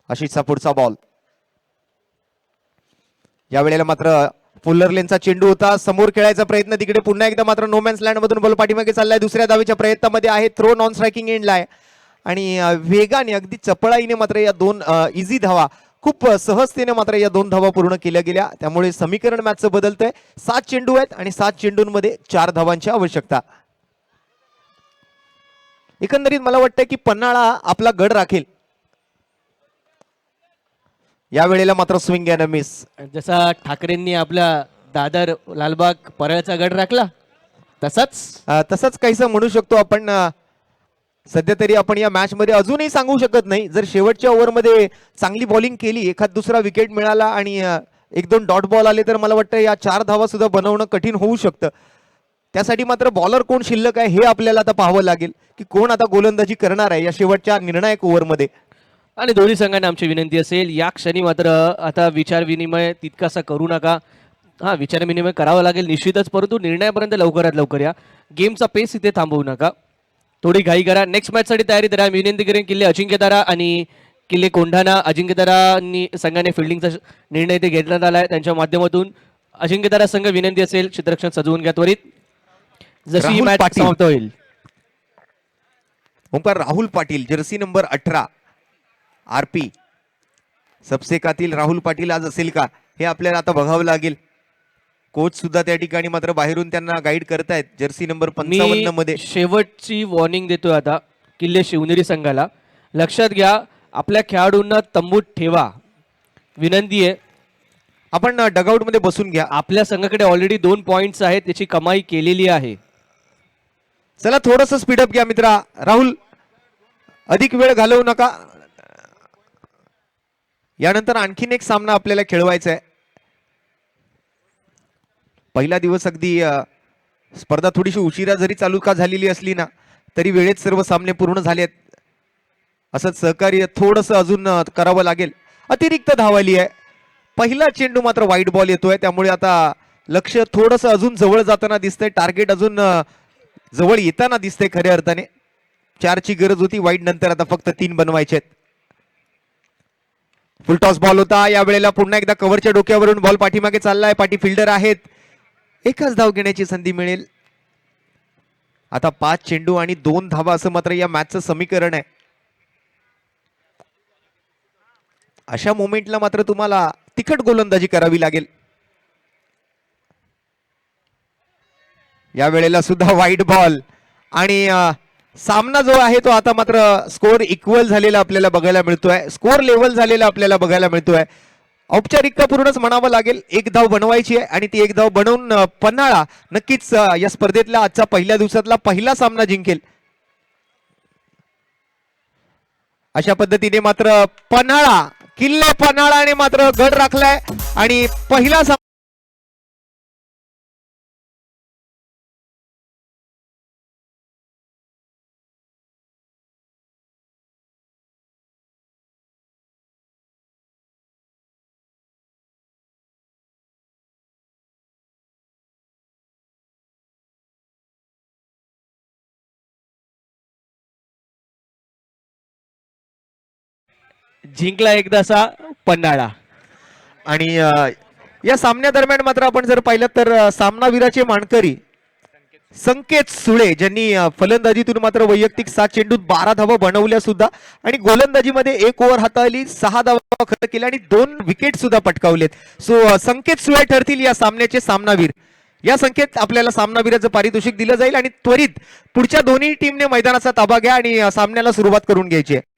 आशिषचा पुढचा बॉल. या वेळेला मात्र फुल्लर लेनचा चेंडू होता. समोर खेळायचा प्रयत्न. तिकडे पुन्हा एकदा मात्र नोमॅन्स लँड मधून बॉल पाठीमागे चाललाय. दुसऱ्या धावेच्या प्रयत्नामध्ये आहे. थ्रो नॉन स्ट्रायकिंग एंडला आहे आणि वेगाने अगदी चपळाईने मात्र या 2 इझी धावा, खूप सहजतेने मात्र या 2 धावा पूर्ण केल्या गेल्या. त्यामुळे समीकरण मॅचचं बदलतंय. 7 चेंडू आहेत आणि 7 चेंडूंमध्ये 4 धावांची आवश्यकता. एकंदरीत मला वाटतं की पन्हाळा आपला गड राखेल. या वेळेला मात्र स्विंग अँड मिस. जसा ठाकरेंनी आपला दादर लालबाग परळचा गड राखला तसंच काहीसं म्हणू शकतो आपण. सध्या तरी आपण या मॅच मध्ये अजूनही सांगू शकत नाही. जर शेवटच्या ओव्हरमध्ये चांगली बॉलिंग केली, एखाद दुसरा विकेट मिळाला आणि 1-2 डॉट बॉल आले तर मला वाटतं या 4 धावा सुद्धा बनवणं कठीण होऊ शकतं. त्यासाठी मात्र बॉलर कोण शिल्लक आहे हे आपल्याला आता पाहावं लागेल की कोण आता गोलंदाजी करणार आहे या शेवटच्या निर्णायक ओव्हरमध्ये. आणि दोन्ही संघांना आमची विनंती असेल या क्षणी मात्र आता विचार विनिमय तितकासा करू नका. हा, विचार विनिमय करावा लागेल निश्चितच, परंतु निर्णयापर्यंत लवकरात लवकर या. गेमचा पेस इथे थांबवू नका. थोडी घाई करा. नेक्स्ट मॅच साठी तयारी करा. मी विनंती करेन किल्ले अजिंक्यतारा आणि किल्ले कोंढाणा. अजिंक्यतारांनी संघाने फिल्डिंगचा निर्णय इथे घेतण्यात आलाय त्यांच्या माध्यमातून. अजिंक्यतारा संघ विनंती असेल क्षेत्ररक्षण सजवून घ्या त्वरित जशी ही राहुल मॅच पाटील. समाप्त होईल. Omkar, Rahul Patil jersey number 18 RP सबसेकातील राहुल पाटील आज असेल का हे आपल्याला आता बघावं लागेल. कोच सुद्धा त्या ठिकाणी मात्र बाहेरून त्यांना गाईड करतायत जर्सी नंबर 55 मध्ये. शेवटची वॉर्निंग देतोय आता किल्ले शिवनेरी संघाला. लक्षात घ्या, आपल्या खेळाडूंना तंबूत ठेवा. विनंती आहे आपण डगआउट मध्ये बसून घ्या. आपल्या संघाकडे ऑलरेडी 2 पॉइंट्स आहेत, त्याची कमाई केलेली आहे. चला थोडस स्पीडअप घ्या मित्रा. राहुल, अधिक वेळ घालवू नका. यानंतर आणखीन एक सामना आपल्याला खेळवायचा आहे. पहिला दिवस अगदी स्पर्धा थोडीशी उशिरा जरी चालू का झालेली असली ना तरी वेळेत सर्व सामने पूर्ण झाले आहेत. असंच सहकार्य थोडंसं अजून करावं लागेल. अतिरिक्त धाव आली आहे. पहिला चेंडू मात्र वाईट बॉल येतोय, त्यामुळे आता लक्ष थोडंसं अजून जवळ जाताना दिसतंय. टार्गेट अजून जवळ येताना दिसतंय खऱ्या अर्थाने. 4ची गरज होती, वाईट नंतर आता फक्त 3 बनवायचे आहेत. फुल टॉस बॉल होता. या वेळेला पुन्हा एकदा कव्हरच्या डोक्यावरून बॉल पाठीमागे चाललाय. पाठी फिल्डर आहेत. एकच धाव घेण्याची संधी मिळेल. आता 5 चेंडू आणि 2 धावा असं मात्र या मॅचचं समीकरण आहे. अशा मोमेंटला मात्र तुम्हाला तिखट गोलंदाजी करावी लागेल. या वेळेला सुद्धा वाईट बॉल आणि सामना जो आहे तो आता मात्र स्कोर इक्वल झालेला आपल्याला बघायला मिळतोय. स्कोर लेवल झालेला आपल्याला बघायला मिळतोय. औपचारिकता पूर्णच म्हणावं लागेल. 1 धाव बनवायची आहे आणि ती 1 धाव बनवून पन्हाळा नक्कीच या स्पर्धेतला आजचा पहिल्या दिवसातला पहिला सामना जिंकेल. अशा पद्धतीने मात्र पन्हाळा किल्ला पन्हाळाने मात्र गड राखलाय आणि पहिला जिंकला एकदाचा पन्हाळा. आणि या सामन्यादरम्यान मात्र आपण जर पाहिलं तर सामनावीराचे मानकरी संकेत सुळे ज्यांनी फलंदाजीतून मात्र वैयक्तिक 7 चेंडूत 12 धावा बनवल्या सुद्धा आणि गोलंदाजीमध्ये 1 ओव्हर हाताळली, 6 धावा खर्च केल्या आणि 2 विकेट सुद्धा पटकावलेत. सो संकेत सुळे ठरतील या सामन्याचे सामनावीर. या संकेत आपल्याला सामनावीराचं पारितोषिक दिलं जाईल आणि त्वरित पुढच्या दोन्ही टीमने मैदानाचा ताबा घ्या आणि सामन्याला सुरुवात करून घ्यायची आहे.